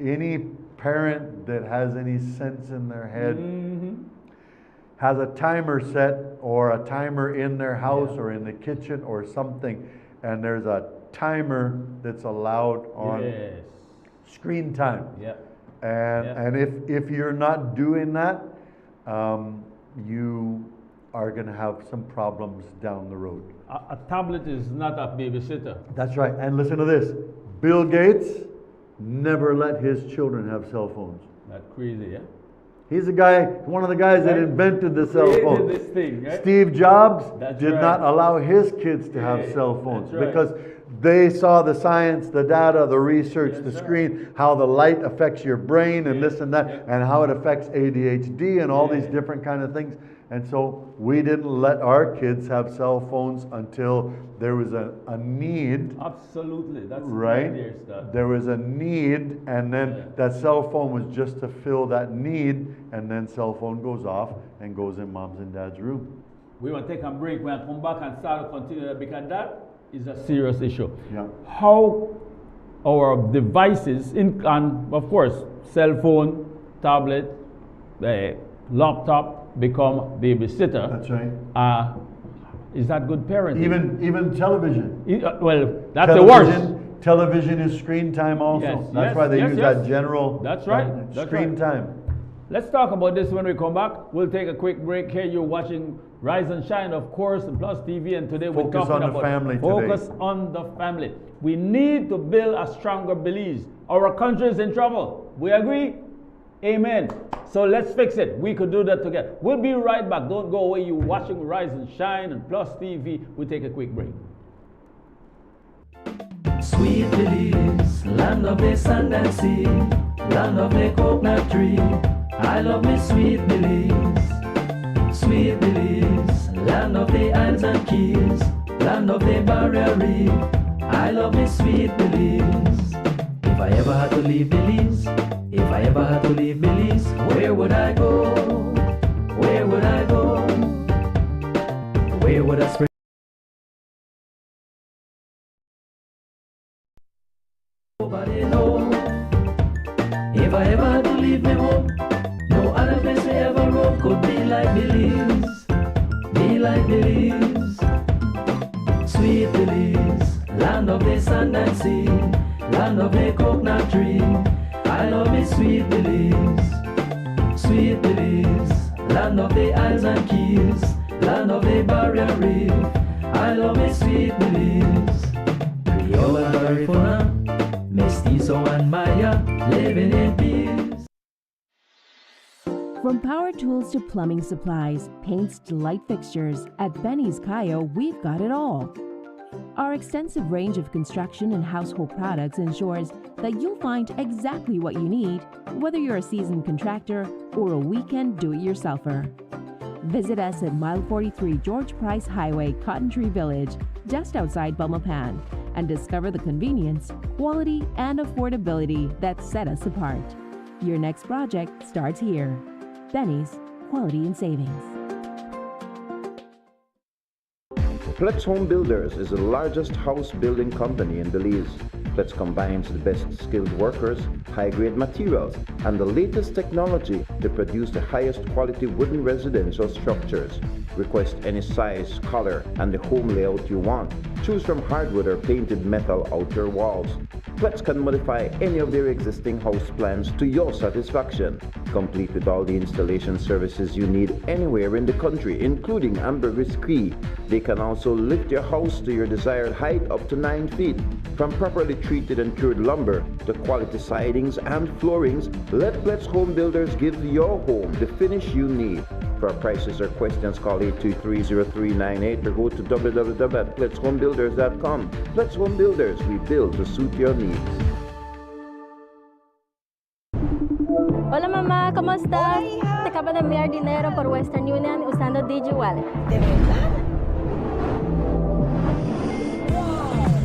any parent that has any sense in their head has a timer set or a timer in their house or in the kitchen or something, and there's a timer that's allowed on screen time. And if you're not doing that, you are going to have some problems down the road. A tablet is not a babysitter. That's right. And listen to this. Bill Gates never let his children have cell phones. That's crazy, He's a guy, one of the guys that invented the cell phone. This thing, right? Steve Jobs did not allow his kids to have cell phones because they saw the science, the data, the research, the screen, how the light affects your brain and this and that, and how it affects ADHD and all these different kind of things. And so we didn't let our kids have cell phones until there was a need. Absolutely, that's right. There was a need, and then that cell phone was just to fill that need, and then cell phone goes off and goes in mom's and dad's room. We want to take a break. We'll come back and start to continue that because that is a serious issue. How our devices, and of course, cell phone, tablet, laptop, become babysitter. That's right. Is that good parenting? Even television. Well, that's the worst. Television is screen time also. That's why they use that general screen time. Let's talk about this when we come back. We'll take a quick break here. You're watching Rise and Shine, of course, and PlusTV, and today we're talking about focus on the family. We need to build a stronger Belize. Our country is in trouble. We agree? Amen. So let's fix it. We could do that together. We'll be right back. Don't go away. You're watching Rise and Shine and PlusTV. We'll take a quick break. Sweet Belize, land of the sand and sea, land of the coconut tree. I love me Sweet Belize. Sweet Belize, land of the islands and keys, land of the barrier reef. I love me Sweet Belize. If I ever had to leave Belize, if I ever had to leave Belize, where would I go? Where would I go? Where would I spring? Nobody know. If I ever had to leave me home, no other place I ever roam could be like Belize. Be like Belize. Sweet Belize, land of the sand and sea, land of the coconut tree. I love me Sweet Belize. Sweet Belize, land of the islands and keys, land of the barrier reef. I love me Sweet Belize. Creole and Garifuna, Mestizo and Maya, living in peace. From power tools to plumbing supplies, paints to light fixtures, at Benny's Cayo, we've got it all. Our extensive range of construction and household products ensures that you'll find exactly what you need, whether you're a seasoned contractor or a weekend do-it-yourselfer. Visit us at Mile 43 George Price Highway, Cotton Tree Village, just outside Belmopan, and discover the convenience, quality, and affordability that set us apart. Your next project starts here. Benny's, quality and savings. Pletz Home Builders is the largest house building company in Belize. Pletz combines the best skilled workers, high-grade materials, and the latest technology to produce the highest quality wooden residential structures. Request any size, color, and the home layout you want. Choose from hardwood or painted metal outer walls. Pletz can modify any of their existing house plans to your satisfaction, complete with all the installation services you need anywhere in the country, including ambergris Cree. They can also lift your house to your desired height up to 9 feet. From properly treated and cured lumber to quality sidings and floorings, let Pletz Home Builders give your home the finish you need. For prices or questions, call 823-0398 or go to www.pletzhomebuilders.com. Pletz Home Builders, we build to suit your needs. Hola mamá, ¿cómo estás? Te acabo de enviar dinero por Western Union usando DigiWallet. ¿De verdad?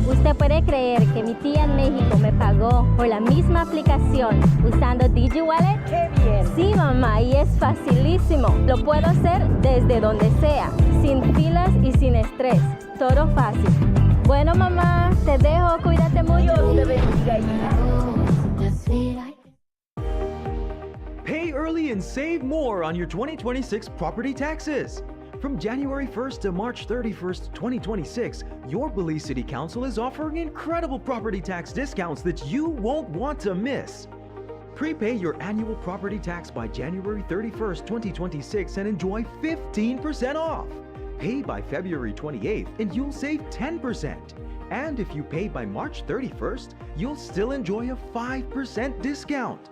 ¿Usted puede creer que mi tía en México me pagó por la misma aplicación usando DigiWallet? ¡Qué bien! Sí, mamá, y es facilísimo. Lo puedo hacer desde donde sea, sin filas y sin estrés. Todo fácil. Bueno, mamá, te dejo. Cuídate mucho. Dios te bendiga, hija. Pay early and save more on your 2026 property taxes. From January 1st to March 31st, 2026, your Belize City Council is offering incredible property tax discounts that you won't want to miss. Prepay your annual property tax by January 31st, 2026 and enjoy 15% off. Pay by February 28th and you'll save 10%. And if you pay by March 31st, you'll still enjoy a 5% discount.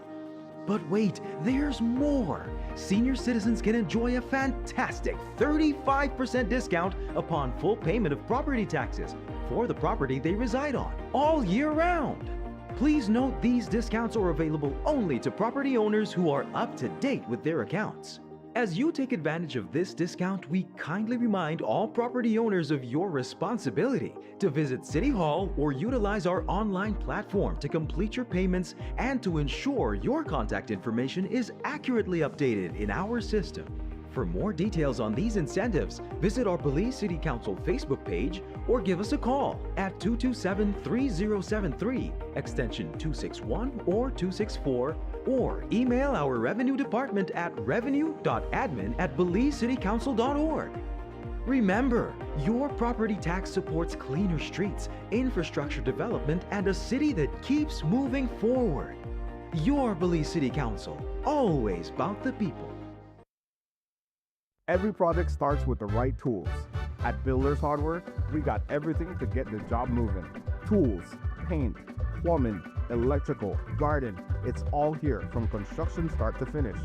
But wait, there's more! Senior citizens can enjoy a fantastic 35% discount upon full payment of property taxes for the property they reside on, all year round. Please note these discounts are available only to property owners who are up to date with their accounts. As you take advantage of this discount, we kindly remind all property owners of your responsibility to visit City Hall or utilize our online platform to complete your payments and to ensure your contact information is accurately updated in our system. For more details on these incentives, visit our Belize City Council Facebook page or give us a call at 227-3073, extension 261 or 264, or email our revenue department at revenue.admin@belizecitycouncil.org. Remember, your property tax supports cleaner streets, infrastructure development, and a city that keeps moving forward. Your Belize City Council, always about the people. Every project starts with the right tools. At Builders Hardware, we got everything to get the job moving. Tools, paint, plumbing, electrical, garden, it's all here from construction start to finish.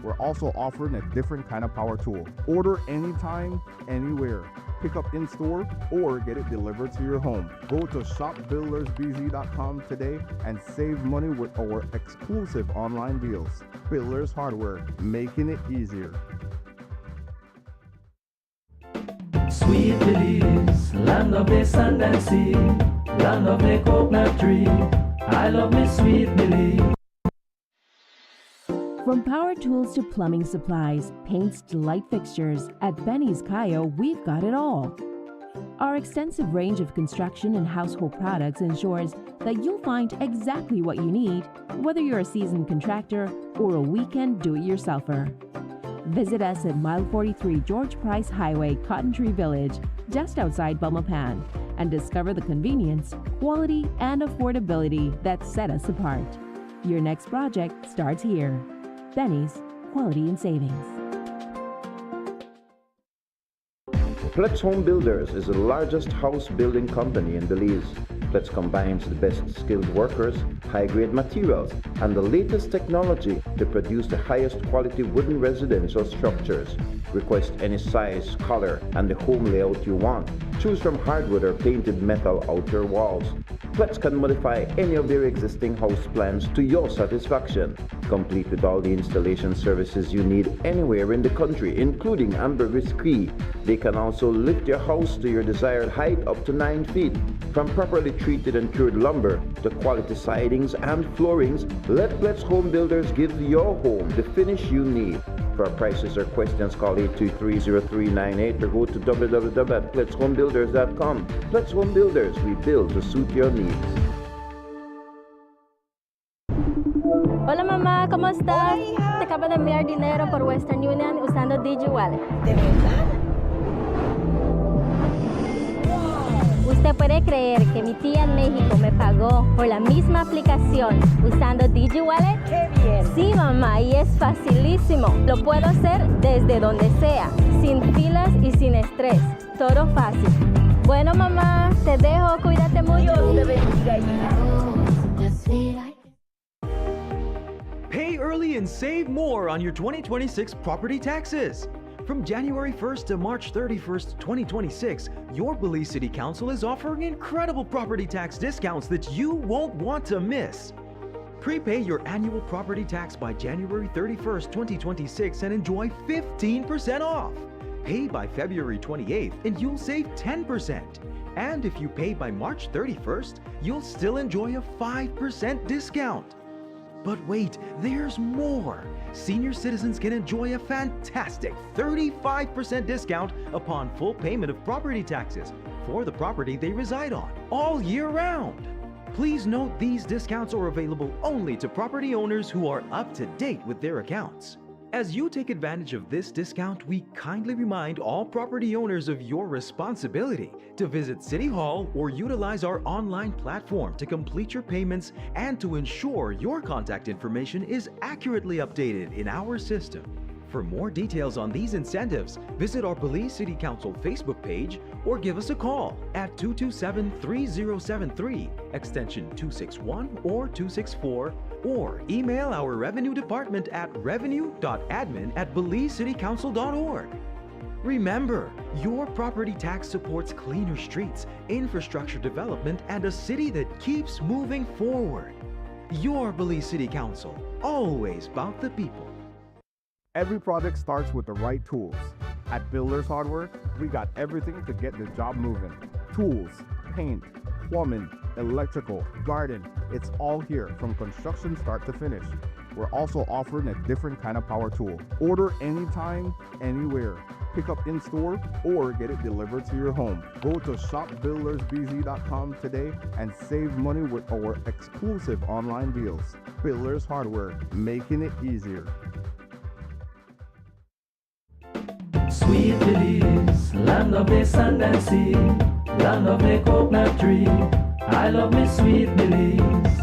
We're also offering a different kind of power tool. Order anytime, anywhere. Pick up in store or get it delivered to your home. Go to shopbuildersbz.com today and save money with our exclusive online deals. Builders Hardware, making it easier. Sweet Belize, land of the sand and sea, land of the coconut tree. I love me Sweet Belize. From power tools to plumbing supplies, paints to light fixtures, at Benny's Cayo, we've got it all. Our extensive range of construction and household products ensures that you'll find exactly what you need, whether you're a seasoned contractor or a weekend do-it-yourselfer. Visit us at Mile 43 George Price Highway, Cotton Tree Village, just outside Belmopan, and discover the convenience, quality, and affordability that set us apart. Your next project starts here. Benny's, quality and savings. Plex Home Builders is the largest house building company in Belize. Plex combines the best skilled workers, high-grade materials, and the latest technology to produce the highest quality wooden residential structures. Request any size, color, and the home layout you want. Choose from hardwood or painted metal outer walls. Plex can modify any of their existing house plans to your satisfaction, complete with all the installation services you need anywhere in the country, including ambergris Cree. They can also lift your house to your desired height up to 9 feet. From properly treated and cured lumber to quality sidings and floorings, let Plex Home Builders give your home the finish you need. For prices or questions, call 823-0398 or go to www.plexhomebuilders.com. Plex Home Builders, we build to suit your needs. Hola mamá, ¿cómo estás? Hola, hija. Te acabo de enviar dinero por Western Union usando DigiWallet. ¿De verdad? ¿Usted puede creer que mi tía en México me pagó por la misma aplicación usando DigiWallet? ¡Qué bien! Sí, mamá, y es facilísimo. Lo puedo hacer desde donde sea, sin filas y sin estrés. Todo fácil. Bueno, mamá, te dejo. Cuídate mucho. Dios te bendiga, hija. Pay early and save more on your 2026 property taxes. From January 1st to March 31st, 2026, your Belize City Council is offering incredible property tax discounts that you won't want to miss. Prepay your annual property tax by January 31st, 2026 and enjoy 15% off. Pay by February 28th and you'll save 10%. And if you pay by March 31st, you'll still enjoy a 5% discount. But wait, there's more! Senior citizens can enjoy a fantastic 35% discount upon full payment of property taxes for the property they reside on, all year round. Please note these discounts are available only to property owners who are up to date with their accounts. As you take advantage of this discount, we kindly remind all property owners of your responsibility to visit City Hall or utilize our online platform to complete your payments and to ensure your contact information is accurately updated in our system. For more details on these incentives, visit our Belize City Council Facebook page or give us a call at 227-3073, extension 261 or 264, or email our revenue department at revenue.admin@belizecitycouncil.org. Remember, your property tax supports cleaner streets, infrastructure development, and a city that keeps moving forward. Your Belize City Council, always about the people. Every project starts with the right tools. At Builders Hardware, we got everything to get the job moving. Tools, paint, plumbing, electrical, garden, it's all here from construction start to finish. We're also offering a different kind of power tool. Order anytime, anywhere. Pick up in store or get it delivered to your home. Go to shopbuildersbz.com today and save money with our exclusive online deals. Builders Hardware, making it easier. Sweet Belize, land of the sand and sea, land of the coconut tree. I love me Sweet Belize.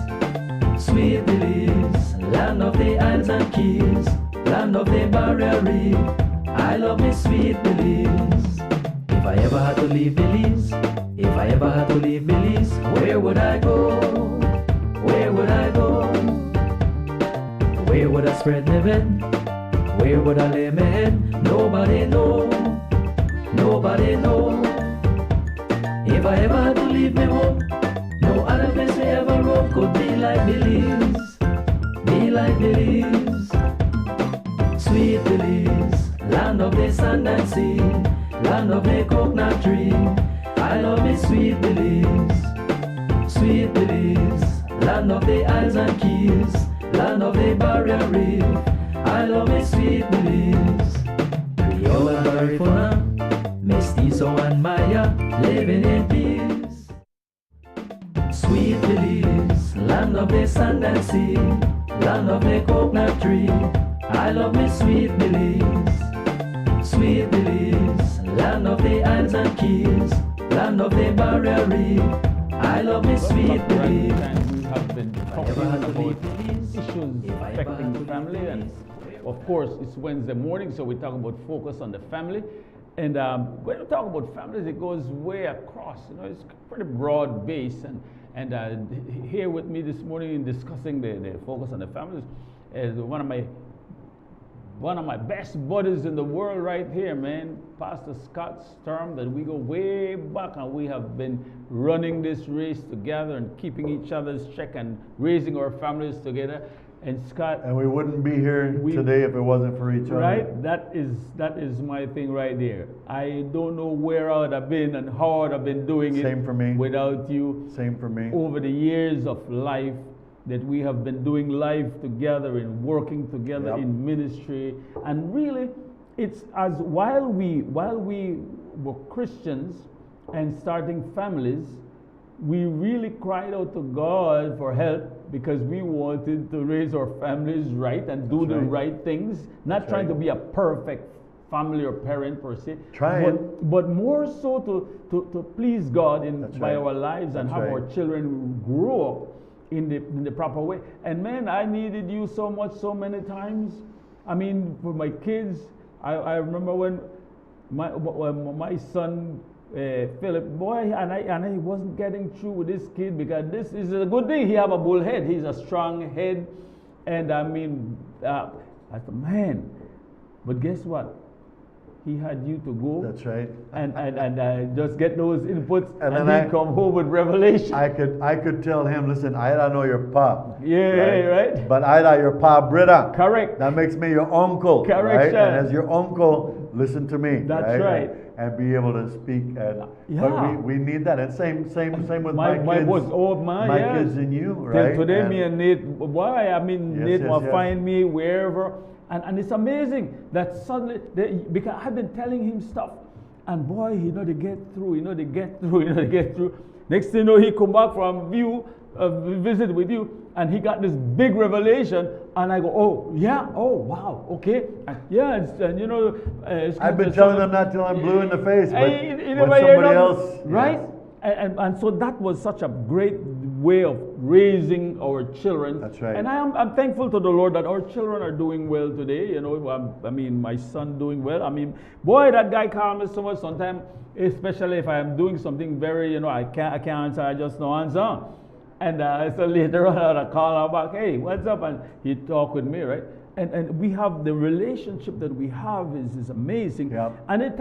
Sweet Belize, land of the islands and keys, land of the barrier reef. I love me Sweet Belize. If I ever had to leave Belize, if I ever had to leave Belize, where would I go? Where would I go? Where would I spread my bed? Where would I lay my head? Nobody know. Nobody know. If I ever had to leave me home, no other place me ever roam could be like Belize. Be like Belize. Sweet Belize. Land of the sand and sea. Land of the coconut tree. I love me sweet Belize. Sweet Belize. Land of the isles and keys. Land of the barrier reef. I love me sweet Belize. Rio and Garifuna, Mestizo and Maya, living in peace. Sweet Belize, land of the sand and sea, land of the coconut tree. I love me sweet Belize. Sweet Belize, land of the isles and keys, land of the barrier reef. I love me sweet Belize. We have been talking about issues affecting the family, and of course it's Wednesday morning, so we talk about focus on the family. And when we talk about families, it goes way across. You know, it's pretty broad base. And here with me this morning in discussing the focus on the families is one of my best buddies in the world right here, man, Pastor Scott Sturm, that we go way back, and we have been running this race together and keeping each other's check and raising our families together. And Scott, and we wouldn't be here today if it wasn't for each other. Right? That is my thing right there. I don't know where I would have been and how I would have been doing it. Same for me. Without you. Same for me. Over the years of life that we have been doing life together and working together in ministry. And really, it's as while we were Christians and starting families, we really cried out to God for help because we wanted to raise our families right and do the right things, not trying to be a perfect family or parent per se, but more so to please God by our lives and have our children grow up in the proper way. And man, I needed you so much, so many times. I mean, for my kids, I remember when my son Philip, boy, and I wasn't getting through with this kid because this is a good thing. He have a bull head. He's a strong head, and I mean, I said, man. But guess what? He had you to go. That's right. And just get those inputs, and then he come home with revelation. I could tell him, listen, I don't know your pa. Yeah, right. But I know your pa Brita. Correct. That makes me your uncle. Correct. Right? And as your uncle, listen to me. That's right. And be able to speak. But we need that. And same with my kids. My kids and you, right? Today, me and Nate, why? I mean, Nate will find me wherever. And it's amazing that suddenly, because I've been telling him stuff, and boy, they get through, they get through. Next thing you know, he come back from visit with you, and he got this big revelation, and I go, oh wow, okay, and I've been telling them that till I'm blue in the face, but when somebody else, right? And so that was such a great way of raising our children. That's right. And I'm thankful to the Lord that our children are doing well today. I mean, my son doing well. I mean, boy, that guy calls me so much sometimes, especially if I am doing something very, I can't answer, I just don't answer. And so later on, I call him back, hey, what's up? And he talk with me, right? And we have the relationship that we have is amazing. Yep. And it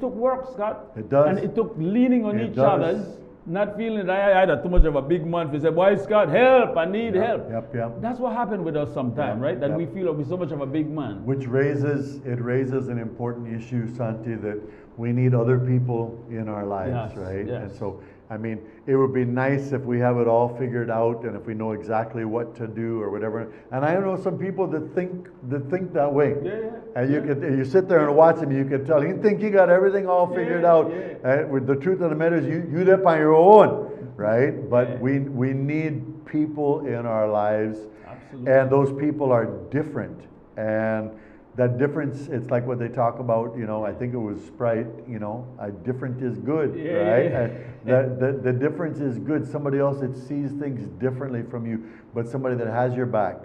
took work, Scott. It does. And it took leaning on each other's, not feeling that I had too much of a big man. He said, boy, Scott, help, I need help. Yep. That's what happened with us sometimes, right? That we feel like we're so much of a big man. Which raises an important issue, Santi, that we need other people in our lives, right? Yes. And so, I mean, it would be nice if we have it all figured out and if we know exactly what to do or whatever. And I know some people that think that way. And you sit there and watch him, you can tell he think he got everything all figured out. With the truth of the matter is, you dip on your own, right? But we need people in our lives. Absolutely. And those people are different. And that difference, it's like what they talk about, I think it was Sprite, a different is good, right? The difference is good. Somebody else that sees things differently from you, but somebody that has your back.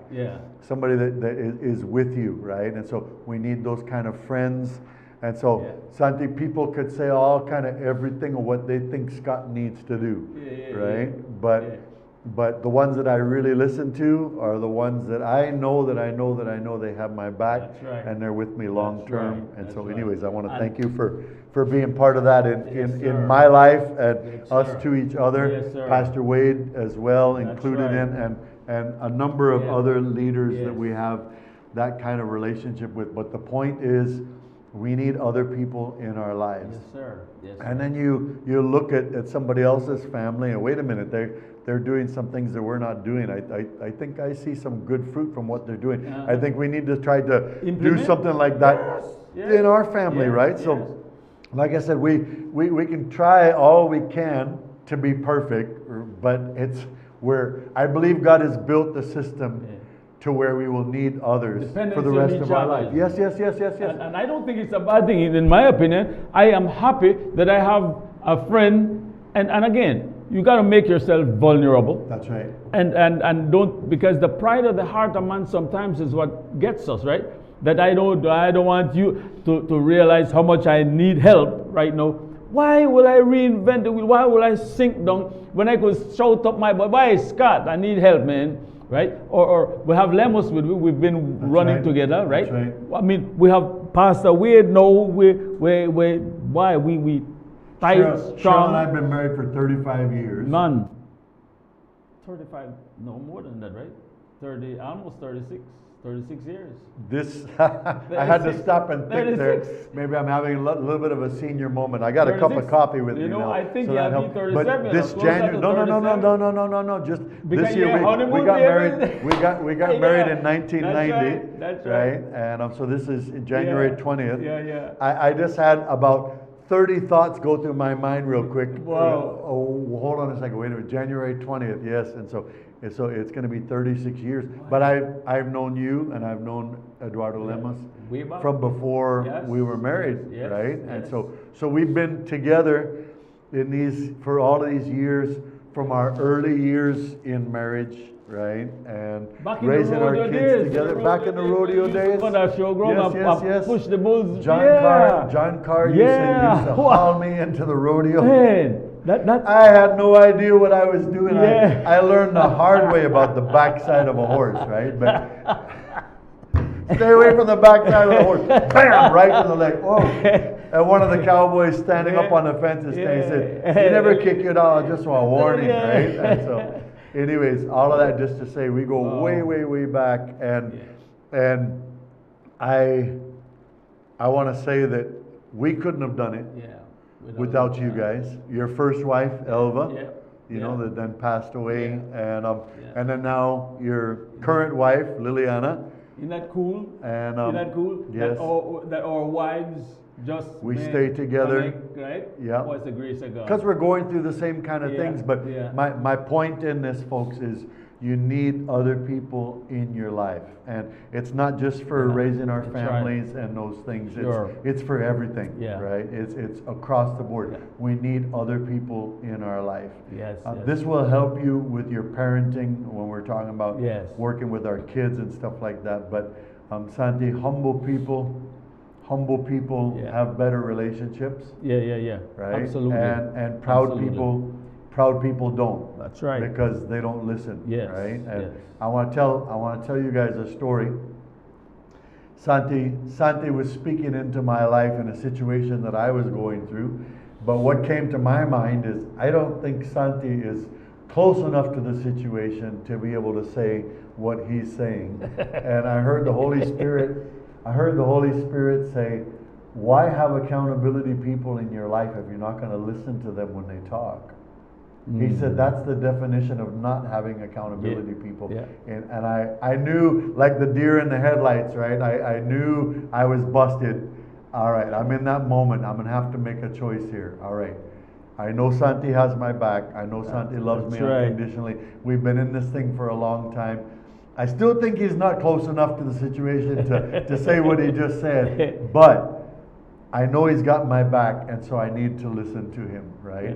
Somebody that is with you, right? And so we need those kind of friends. And so, Santi, people could say all kind of everything of what they think Scott needs to do, right? But but the ones that I really listen to are the ones that I know they have my back. That's right. And they're with me long That's term. right. And That's so right. anyways, I want to And- thank you for being part of that Yes, in sir. my life and Yes, us sir. to each other. Yes, sir. Pastor Wade as well That's included right. in, and a number of Yeah. other leaders Yes. that we have that kind of relationship with. But the point is, we need other people in our lives. Yes, sir. Yes, And sir. then you look at somebody else's family and wait a minute, they're doing some things that we're not doing. I think I see some good fruit from what they're doing. Uh-huh. I think we need to try to do Implement? something like that Yes. in our family, Yes. right? Yes. So, like I said, we can try all we can to be perfect, but I believe God has built the system Yeah. to where we will need others for Dependency the on rest each of our other. life. Yes. And I don't think it's a bad thing. In my opinion, I am happy that I have a friend. And again, you got to make yourself vulnerable. That's right. And don't, because the pride of the heart of man sometimes is what gets us, right? That I don't want you to realize how much I need help right now. Why will I reinvent the wheel? Why will I sink down when I could shout up my boy, why Scott, I need help, man, right? Or we have Lemos with we've been That's running right. together, right? That's right. I mean, we have Pastor Wade now, we tight, Cheryl strong. and I have been married for 35 years. None. 35, no more than that, right? 30, almost 36 years. This, I had to 36. stop and think there. 36. Maybe I'm having a little bit of a senior moment. I got a cup of 36. coffee with You me know, now. I think so you that have to be helped. 37 But or this closer January, to no, just Because this year your honeymoon we got year married. is- We got Yeah, married in 1990, that's right. And so this is January Yeah. 20th. Yeah. I just had about 30 thoughts go through my mind real quick. Wow. Hold on a second. Wait a minute. January 20th. Yes, and so it's going to be 36 years. But I've known you and I've known Eduardo Lemos Way back. from before Yes. we were married, Yes. right? And Yes. so we've been together for all of these years, from our early years in marriage, right? And Back in the raising our rodeo kids days, together. Back in the rodeo days. On that show, growing up, Yes. push the bulls. John yeah. Carr used to haul me into the rodeo. Man, that I had no idea what I was doing. Yeah. I learned the hard way about the backside of a horse, right? But stay away from the backside of the horse. Bam! Right to the leg. Whoa. And one of the cowboys standing up on the fence and said, "He never kick you down, just a warning," Yeah. right? And so, anyways, all of that just to say we go way back, and I want to say that we couldn't have done it without you guys. Your first wife, Elva, you know, that then passed away, and then now your current wife, Liliana. Isn't that cool? And Isn't that cool? yes. That our wives just We stay together. connect, right? Yeah. What's the grace of God? Because we're going through the same kind of Yeah, things, but yeah. my point in this, folks, is you need other people in your life, and it's not just for Yeah, raising our that's right. families and those things. Sure. It's for everything, Yeah. right? It's across the board. Yeah. We need other people in our life. Yes, yes. This will help you with your parenting when we're talking about Yes. working with our kids and stuff like that. But Santi, humble people Yeah. have better relationships, Yeah. right? Absolutely. And proud Absolutely. people don't. That's right. Because they don't listen. Yes, Right? And yes. I want to tell you guys a story. Santi was speaking into my life in a situation that I was going through. But what came to my mind is I don't think Santi is close enough to the situation to be able to say what he's saying. And I heard the Holy Spirit say, why have accountability people in your life if you're not going to listen to them when they talk? He said that's the definition of not having accountability people. Yeah. And I knew, like the deer in the headlights, right? I knew I was busted. All right, I'm in that moment. I'm going to have to make a choice here. All right. I know Santi has my back. I know Santi loves me That's right. unconditionally. We've been in this thing for a long time. I still think he's not close enough to the situation to say what he just said. But I know he's got my back, and so I need to listen to him, right?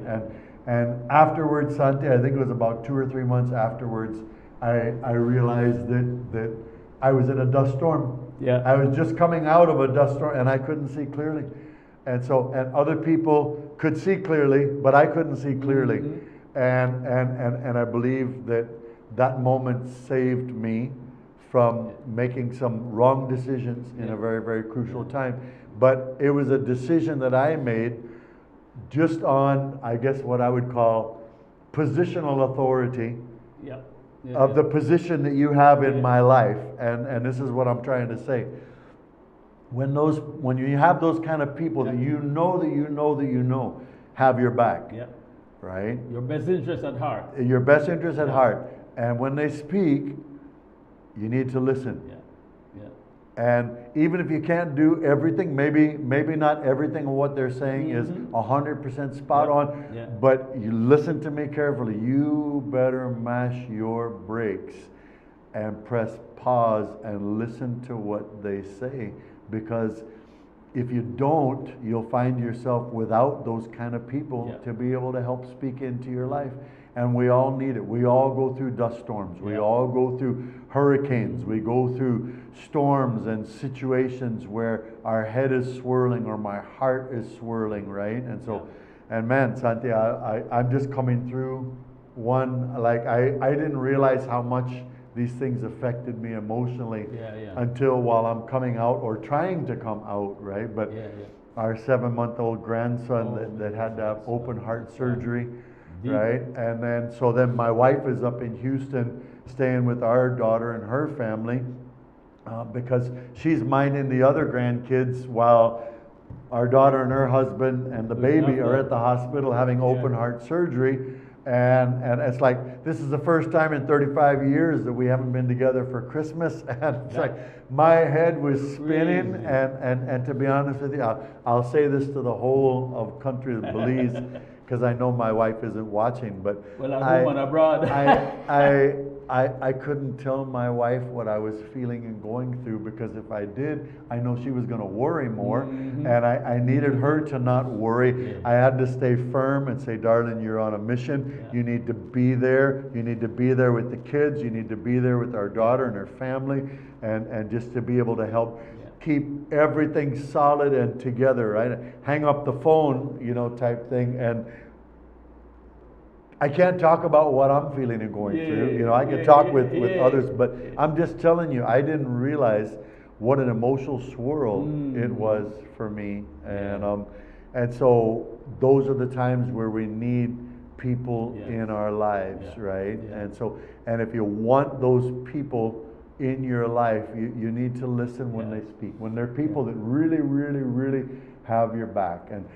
And afterwards, Santi, I think it was about 2 or 3 months afterwards, I realized that I was in a dust storm. Yeah. I was just coming out of a dust storm, and I couldn't see clearly. And other people could see clearly, but I couldn't see clearly. and I believe that that moment saved me from making some wrong decisions in a very, very crucial time. But it was a decision that I made just on, I guess, what I would call positional authority of the position that you have in my life. And this is what I'm trying to say. When you have those kind of people that you know have your back, right? Your best interest at heart. Your best interest at heart. And when they speak, you need to listen. And even if you can't do everything, maybe not everything of what they're saying is 100% spot on, but you listen to me carefully. You better mash your brakes and press pause and listen to what they say, because if you don't, you'll find yourself without those kind of people to be able to help speak into your life. And we all need it. We all go through dust storms. We all go through hurricanes. We go through storms and situations where our head is swirling or my heart is swirling, right? And so, and man, Santi, I'm just coming through one, like I didn't realize how much these things affected me emotionally until while I'm coming out or trying to come out, right? But our 7-month-old grandson that had to have open heart surgery, right? And then my wife is up in Houston staying with our daughter and her family because she's minding the other grandkids while our daughter and her husband and the baby are at the hospital having open heart surgery. And it's like, this is the first time in 35 years that we haven't been together for Christmas. And it's like, my head was spinning. And to be honest with you, I'll say this to the whole of country of Belize, because I know my wife isn't watching, but at home and abroad. I couldn't tell my wife what I was feeling and going through, because if I did, I know she was going to worry more, and I needed her to not worry. I had to stay firm and say, darling, you're on a mission. You need to be there. You need to be there with the kids. You need to be there with our daughter and her family, and just to be able to help keep everything solid and together, right? Hang up the phone, type thing. And I can't talk about what I'm feeling and going through. I can talk with others, but I'm just telling you, I didn't realize what an emotional swirl it was for me. And so those are the times where we need people in our lives, right? And if you want those people in your life, you need to listen when they speak. When they're people that really, really, really have your back. And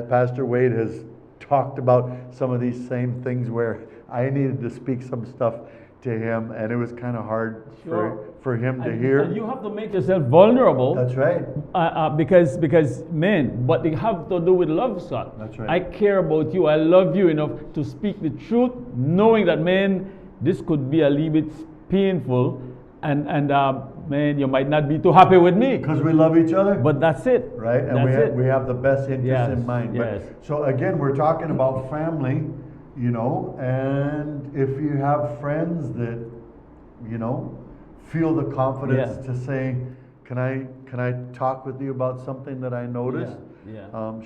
Pastor Wade has talked about some of these same things where I needed to speak some stuff to him, and it was kind of hard for him to hear. And you have to make yourself vulnerable. That's right. Because men, but they have to do with love, son. That's right. I care about you. I love you enough to speak the truth, knowing that, man, this could be a little bit painful, and man, you might not be too happy with me. Because we love each other. But that's it. Right? And we have the best interest in mind. Yes. But, so again, we're talking about family, and if you have friends that, feel the confidence to say, can I talk with you about something that I noticed?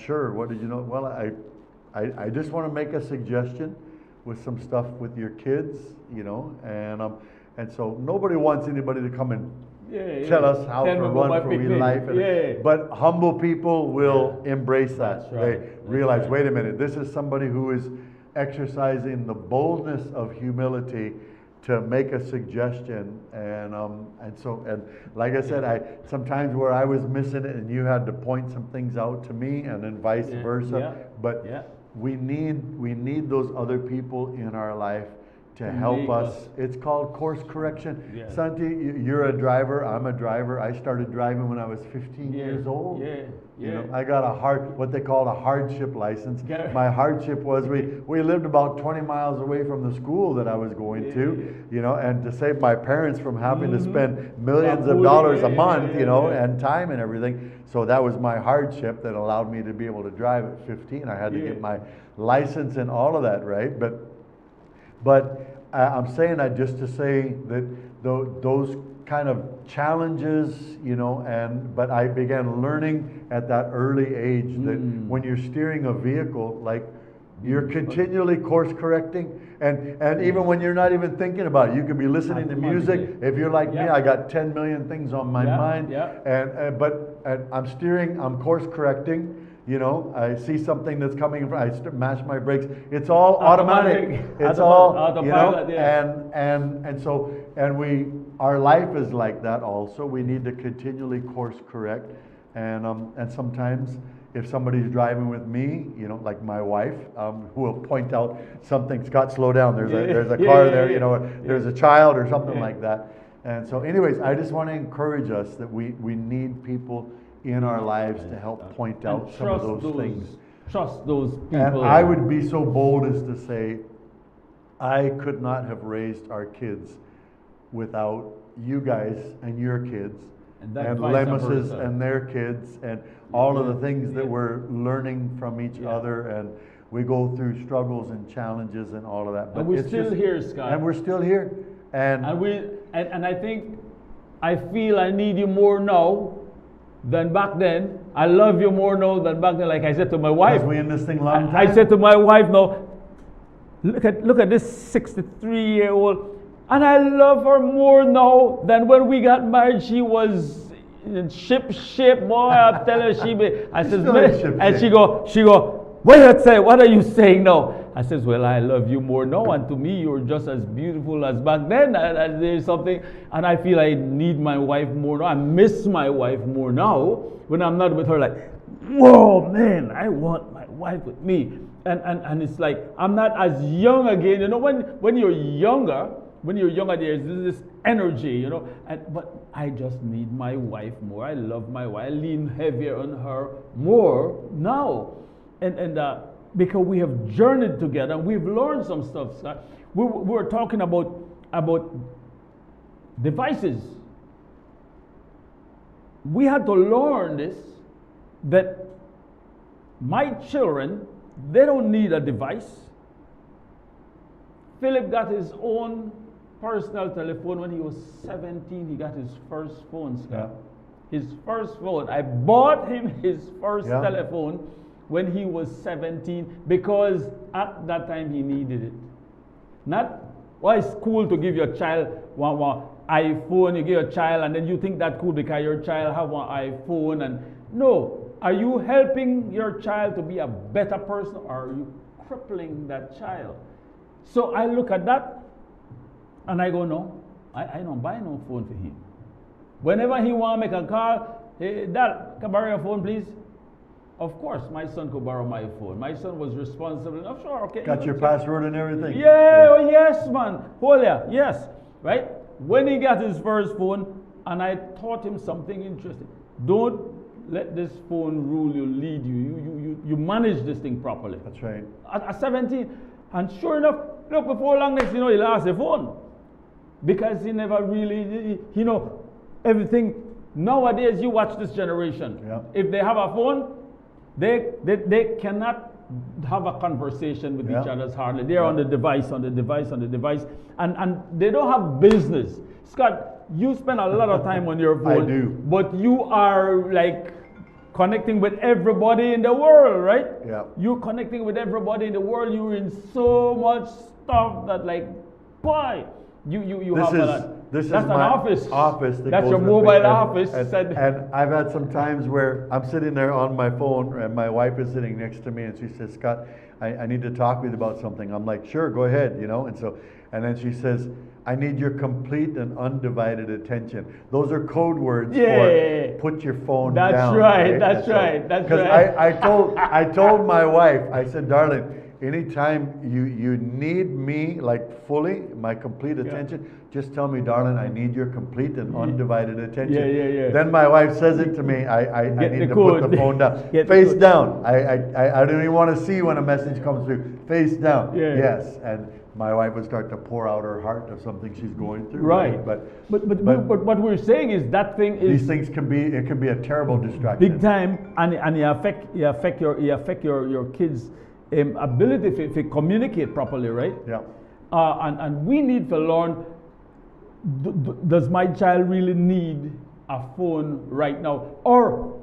Sure. What did you know? Well, I just want to make a suggestion with some stuff with your kids, and so nobody wants anybody to come and tell us how to run for we life. But humble people will embrace that. They realize, wait a minute, this is somebody who is exercising the boldness of humility to make a suggestion, and like I said, sometimes where I was missing it, and you had to point some things out to me, and then vice versa. But we need those other people in our life to help us. It's called course correction. Santi, you're a driver. I'm a driver. I started driving when I was 15 years old. I got what they call a hardship license. My hardship was we lived about 20 miles away from the school that I was going to, and to save my parents from having to spend millions of dollars a month, and time and everything. So that was my hardship that allowed me to be able to drive at 15. I had to get my license and all of that, right? But I'm saying that just to say that those kind of challenges, but I began learning at that early age that when you're steering a vehicle, like You're continually course correcting, and even when you're not even thinking about it, you could be listening to music. If you're like me, I got 10 million things on my mind, but I'm steering, I'm course correcting. You know, I see something that's coming in front, I mash my brakes. It's all automatic. It's all autopilot, and our life is like that also. We need to continually course correct, and sometimes if somebody's driving with me, you know, like my wife, who will point out something, Scott, slow down. There's a car there, you know, there's a child or something like that. And so, anyways, I just want to encourage us that we need people in our lives to help point out some of those things. Trust those people. And I would be so bold as to say, I could not have raised our kids without you guys and your kids, and Lemus's and their kids, and all of the things that we're learning from each other, and we go through struggles and challenges and all of that. But we're still here, Scott. And we're still here. And I think, I feel I need you more now than back then. I love you more now than back then. Like I said to my wife. We in this thing long time. I said to my wife, no, look at this 63-year-old. And I love her more now than when we got married. She was in ship shape, boy. I tell her I says, and she go, what are you saying now? I says, well, I love you more now, and to me, you're just as beautiful as back then. And there's something, and I feel I need my wife more now. I miss my wife more now when I'm not with her. Like, whoa, man, I want my wife with me. And it's like I'm not as young again. You know, when you're younger, there's this energy, you know. But I just need my wife more. I love my wife. I lean heavier on her more now, and because we have journeyed together and we've learned some stuff. We were talking about devices. We had to learn this, that my children, they don't need a device. Philip got his own personal telephone when he was 17. He got his first phone, Scott. His first phone. I bought him his first telephone when he was 17 because at that time he needed it. Not, well, it's cool to give your child one iPhone, you give your child and then you think that's cool because your child have one iPhone. And no, are you helping your child to be a better person, or are you crippling that child? So I look at that and I go, no, I don't buy no phone for him. Whenever he want to make a call, hey, Dad, can I borrow your phone, please? Of course, my son could borrow my phone. My son was responsible enough. Sure, okay. Got your password and everything? Yeah, oh yes, man. Holia, yes. Right? When he got his first phone, and I taught him something interesting. Don't let this phone rule you, lead you. You manage this thing properly. That's right. At 17, and sure enough, look, before long, next, he lost the phone. Because he never really, everything. Nowadays, you watch this generation. Yeah. If they have a phone, they cannot have a conversation with each other hardly. They're on the device, and they don't have business. Scott, you spend a lot of time on your phone. I do. But you are like connecting with everybody in the world, right? Yeah. You're connecting with everybody in the world. You're in so much stuff that, like, boy, you have a lot. That's an office. That's your mobile office. And I've had some times where I'm sitting there on my phone and my wife is sitting next to me and she says, Scott, I need to talk with you about something. I'm like, sure, go ahead, and then she says, I need your complete and undivided attention. Those are code words for put your phone down. That's right. Because I told my wife, I said, darling, anytime you need me, like fully, my complete attention, just tell me, darling, I need your complete and undivided attention. Yeah. Then my wife says it to me, I need to put the phone down. Face down. I don't even want to see when a message comes through. Face down. Yes. And my wife would start to pour out her heart of something she's going through. Right. But what we're saying is that thing is, these things can be a terrible distraction. Big time, and it affect your kids' ability to communicate properly, right? Yeah. And we need to learn, does my child really need a phone right now? Or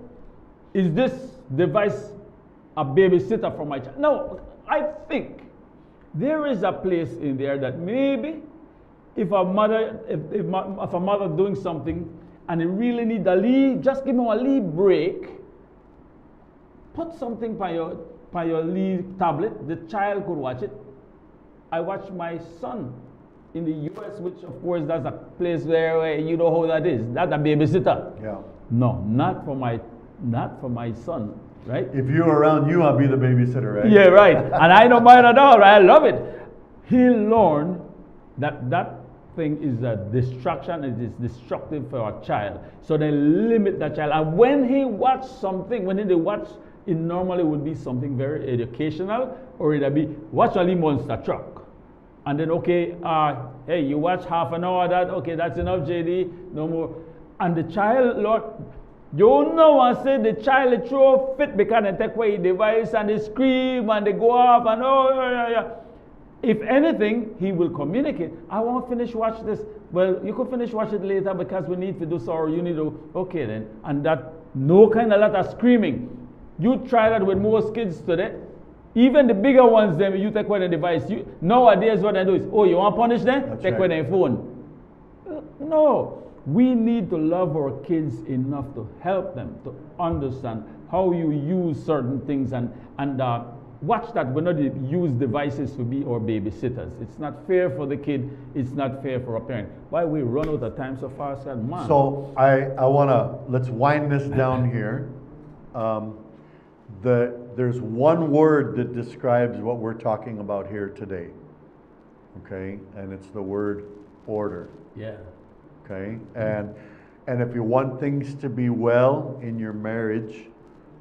is this device a babysitter for my child? No, I think there is a place in there that maybe if a mother, if a mother doing something and they really need a lead, just give them a lead break. Put something by your lead tablet. The child could watch it. I watch my son in the U.S., which of course that's a place where you know how that is. That's a babysitter. Yeah. No, not for my son, right? If you're around you, I'll be the babysitter, right? Yeah, right. And I don't mind at all. Right? I love it. He'll learn that thing is a distraction. It is destructive for a child. So they limit that child. And when he watch something, when they watch, it normally would be something very educational, or it'll be watch a monster truck. And then, okay, hey, you watch half an hour of that, okay, that's enough, JD, no more. And the child, Lord, you know, I say the child throw a fit because they take away the device and they scream and they go off and yeah. If anything, he will communicate. I won't finish watch this. Well, you can finish watch it later because we need to do so, or you need to, okay then. And that, no kind of lot of screaming. You try that with most kids today. Even the bigger ones, them, you take away the device. Nowadays, what they do is, oh, you want to punish them? Take away their phone. No. We need to love our kids enough to help them to understand how you use certain things and watch that we not use devices to be our babysitters. It's not fair for the kid. It's not fair for a parent. Why we run out of time so fast, man? So I want to, let's wind this down here. There's one word that describes what we're talking about here today, okay? And it's the word order. Yeah. Okay? And if you want things to be well in your marriage,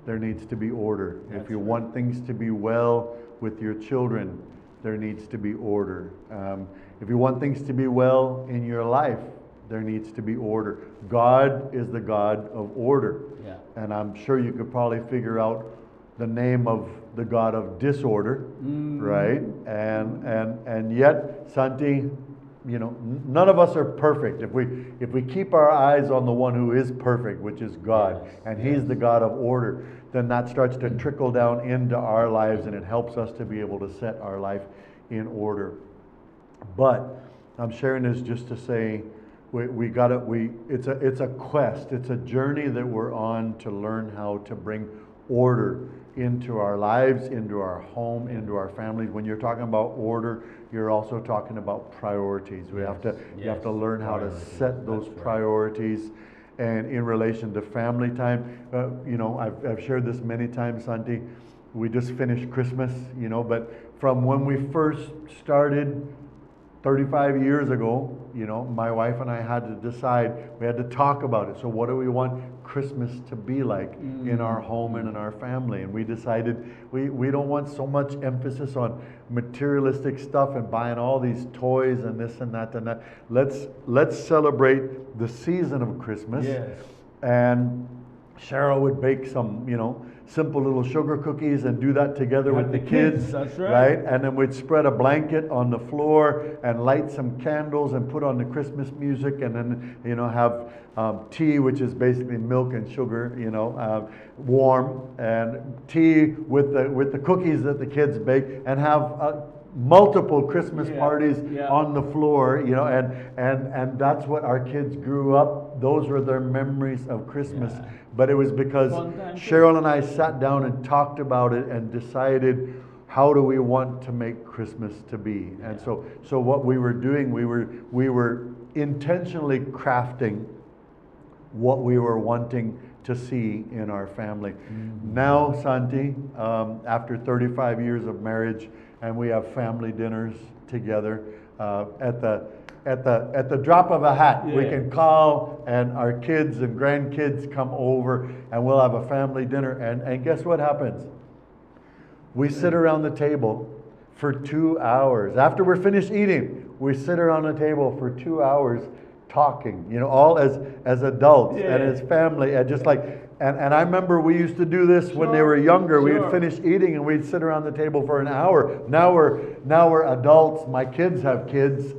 there needs to be order. If you want things to be well with your children, there needs to be order. If you want things to be well in your life, there needs to be order. God is the God of order. Yeah. And I'm sure you could probably figure out the name of the God of disorder, right? And yet, Santi, you know, none of us are perfect. If we keep our eyes on the one who is perfect, which is God, and He's the God of order, then that starts to trickle down into our lives, and it helps us to be able to set our life in order. But I'm sharing this just to say, it's a quest, it's a journey that we're on to learn how to bring order into our lives, into our home, into our families. When you're talking about order, you're also talking about priorities. You have to learn how to set those priorities. And in relation to family time, you know, I've shared this many times, Santi. We just finished Christmas, you know, but from when we first started 35 years ago, you know, my wife and I had to decide, we had to talk about it. So what do we want Christmas to be like in our home and in our family? And we decided we don't want so much emphasis on materialistic stuff and buying all these toys and this and that and that. Let's celebrate the season of Christmas. Yes. And Cheryl would bake some, you know, simple little sugar cookies and do that together with the kids. That's right. And then we'd spread a blanket on the floor and light some candles and put on the Christmas music, and then, you know, have tea, which is basically milk and sugar, you know, warm, and tea with the cookies that the kids bake, and have multiple Christmas parties on the floor, you know, and that's what our kids grew up. Those were their memories of Christmas. Yeah. But it was because Cheryl and I sat down and talked about it and decided, how do we want to make Christmas to be? And so what we were doing, we were intentionally crafting what we were wanting to see in our family. Now, Santi, after 35 years of marriage, and we have family dinners together, at the drop of a hat, we can call, and our kids and grandkids come over, and we'll have a family dinner. And guess what happens? We sit around the table for 2 hours. After we're finished eating, we sit around the table for 2 hours talking, you know, all as adults and as family, and just like, and I remember we used to do this when they were younger. We would finish eating and we'd sit around the table for an hour. Now we're adults. My kids have kids,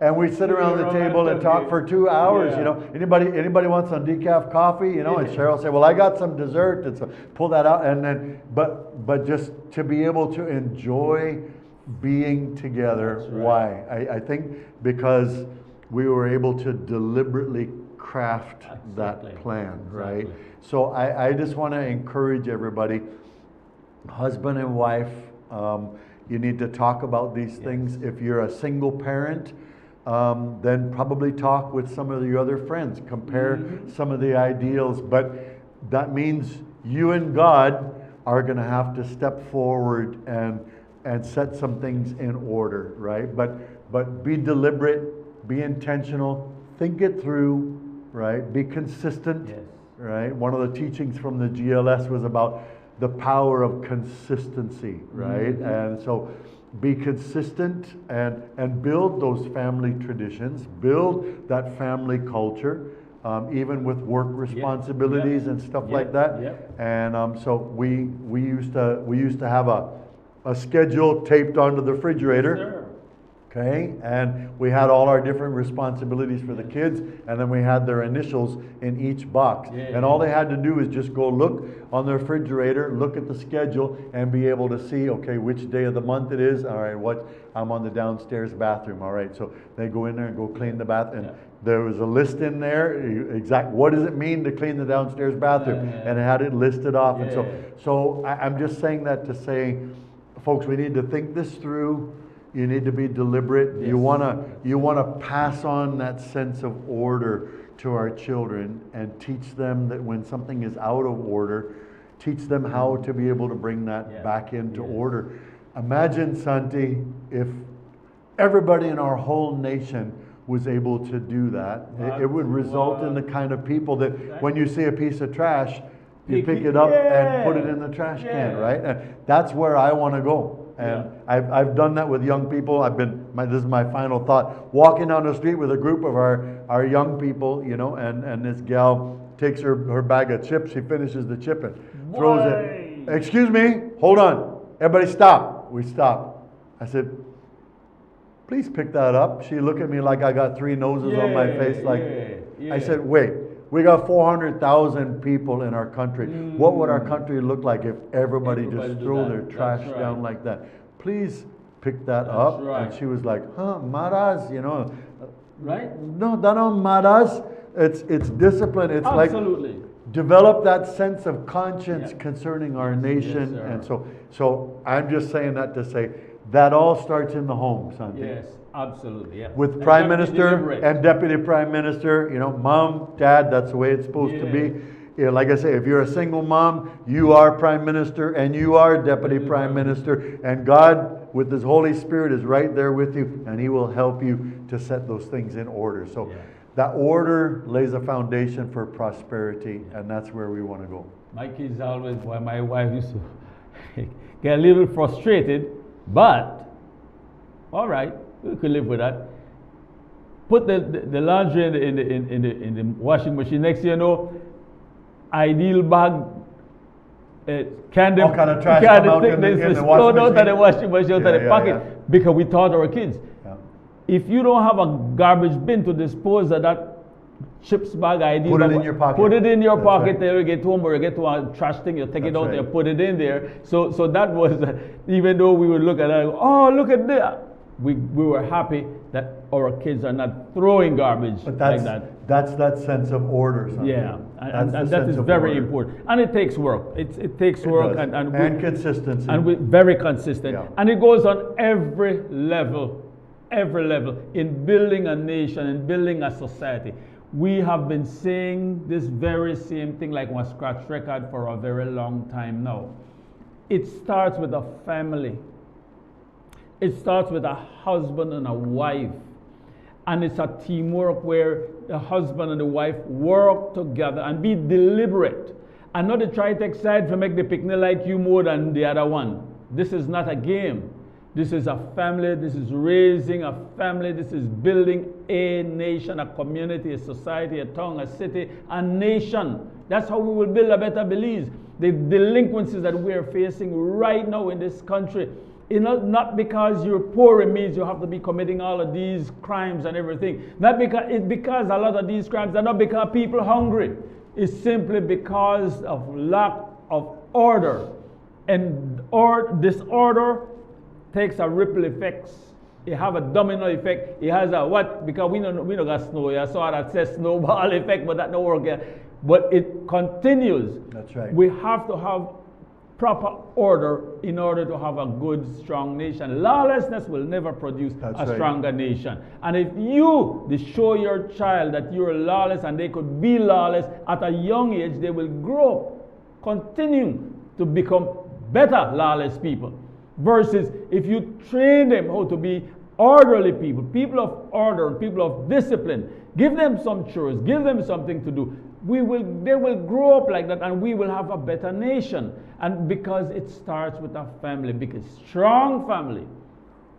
and we sit around the table and talk for 2 hours. You know, anybody wants some decaf coffee? You know, and Cheryl say, well, I got some dessert, and so pull that out, and then but just to be able to enjoy being together. That's right. Why? I think because we were able to deliberately craft that plan, right? So I just want to encourage everybody, husband and wife, you need to talk about these things. If you're a single parent, then probably talk with some of your other friends, compare some of the ideals, but that means you and God are going to have to step forward and set some things in order, right? But be deliberate, be intentional, think it through, right? Be consistent, right? One of the teachings from the GLS was about the power of consistency, right? And so be consistent and build those family traditions, build that family culture, even with work responsibilities and stuff like that. And so we used to have a schedule taped onto the refrigerator. Okay, and we had all our different responsibilities for the kids, and then we had their initials in each box. And all they had to do is just go look on the refrigerator, look at the schedule, and be able to see, okay, which day of the month it is. All right, I'm on the downstairs bathroom. All right, so they go in there and go clean the bath, and there was a list in there, what does it mean to clean the downstairs bathroom, and it had it listed off. And so I'm just saying that to say, folks, we need to think this through. You need to be deliberate. You wanna pass on that sense of order to our children and teach them that when something is out of order, teach them how to be able to bring that back into order. Imagine, Santi, if everybody in our whole nation was able to do that. It would result in the kind of people that when you see a piece of trash, you pick it up and put it in the trash can, right? And that's where I want to go. And I've done that with young people. This is my final thought, walking down the street with a group of our young people, you know, and this gal takes her bag of chips, she finishes the chip and throws it. Excuse me, hold on. Everybody stop. We stop. I said, please pick that up. She looked at me like I got 3 noses on my face. I said, wait. We got 400,000 people in our country. What would our country look like if everybody just threw their trash down like that? Please pick that up. And she was like, maras, you know. Right? No, that don't maras. It's discipline. It's like develop that sense of conscience concerning our nation. And so I'm just saying that to say that all starts in the home, Santi. Yes. Absolutely, yeah. With Prime Minister and Deputy Prime Minister, you know, Mom, Dad, that's the way it's supposed to be. You know, like I say, if you're a single mom, you are Prime Minister and you are Deputy Prime Minister, and God, with His Holy Spirit, is right there with you, and He will help you to set those things in order. So that order lays a foundation for prosperity, and that's where we want to go. My kids always, well, my wife used to get a little frustrated, but all right. We could live with that. Put the laundry in the washing machine. Next thing you know, ideal bag, all kind of trash come out in the washing machine. Out of the washing machine, out of the pocket, because we taught our kids. If you don't have a garbage bin to dispose of that chips bag, ideal put bag, it in your pocket. Put it in your pocket. Till you get home or you get to a trash thing, you take it out there, put it in there. So that was, even though we would look at it, oh, look at that. We were happy that our kids are not throwing garbage like that. That's that sense of order. Yeah, and that is very important. And it takes work. It takes work and consistency. And we're very consistent. Yeah. And it goes on every level in building a nation and building a society. We have been saying this very same thing like one scratch record for a very long time now. It starts with a family. It starts with a husband and a wife. And it's a teamwork where the husband and the wife work together and be deliberate. And not to try to excite to make the picnic like you more than the other one. This is not a game. This is a family. This is raising a family. This is building a nation, a community, a society, a town, a city, a nation. That's how we will build a better Belize. The delinquencies that we are facing right now in this country, Not because you're poor, it means you have to be committing all of these crimes and everything. Not because it's because a lot of these crimes are not because people are hungry. It's simply because of lack of order. And disorder takes a ripple effects. It have a domino effect. It has a what? Because we don't got snow. I saw that says snowball effect, but that don't work yet. But it continues. That's right. We have to have proper order in order to have a good, strong nation. Lawlessness will never produce a stronger nation. And if you show your child that you're lawless and they could be lawless at a young age, they will grow up, continue to become better lawless people. Versus if you train them how to be orderly people, people of order, people of discipline, give them some chores, give them something to do, they will grow up like that, and we will have a better nation. And because it starts with a family, because strong family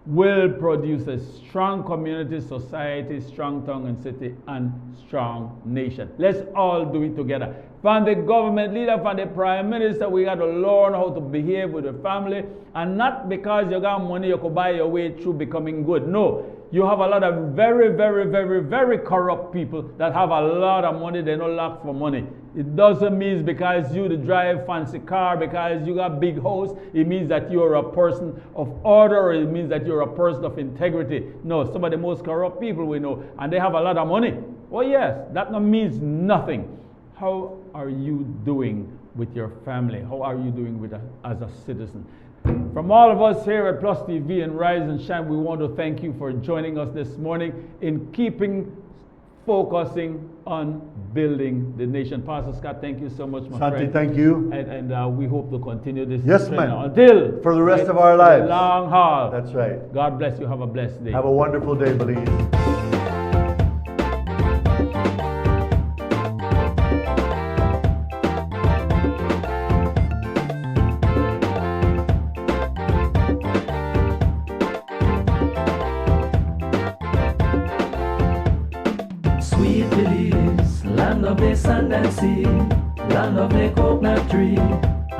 will produce a strong community, society, strong town and city, and strong nation. Let's all do it together. From the government leader, from the prime minister, we got to learn how to behave with the family, and not because you got money you could buy your way through becoming good. No, you have a lot of very, very, very, very corrupt people that have a lot of money. They don't lack for money. It doesn't mean because you drive fancy car, because you got big house, it means that you're a person of order, or it means that you're a person of integrity. No, some of the most corrupt people we know, and they have a lot of money. Well, yes, that means nothing. How are you doing with your family? How are you doing with as a citizen? From all of us here at Plus TV and Rise and Shine, we want to thank you for joining us this morning in focusing on building the nation. Pastor Scott, thank you so much, my Santi, friend. thank you. And we hope to continue this. Yes, man. Until for the rest of our lives. Long haul. That's right. God bless you. Have a blessed day. Have a wonderful day, Belize. Sweet Belize, land of the sand and sea, land of the coconut tree.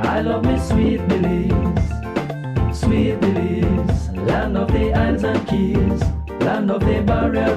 I love me sweet Belize. Sweet Belize, land of the islands and keys, land of the barrier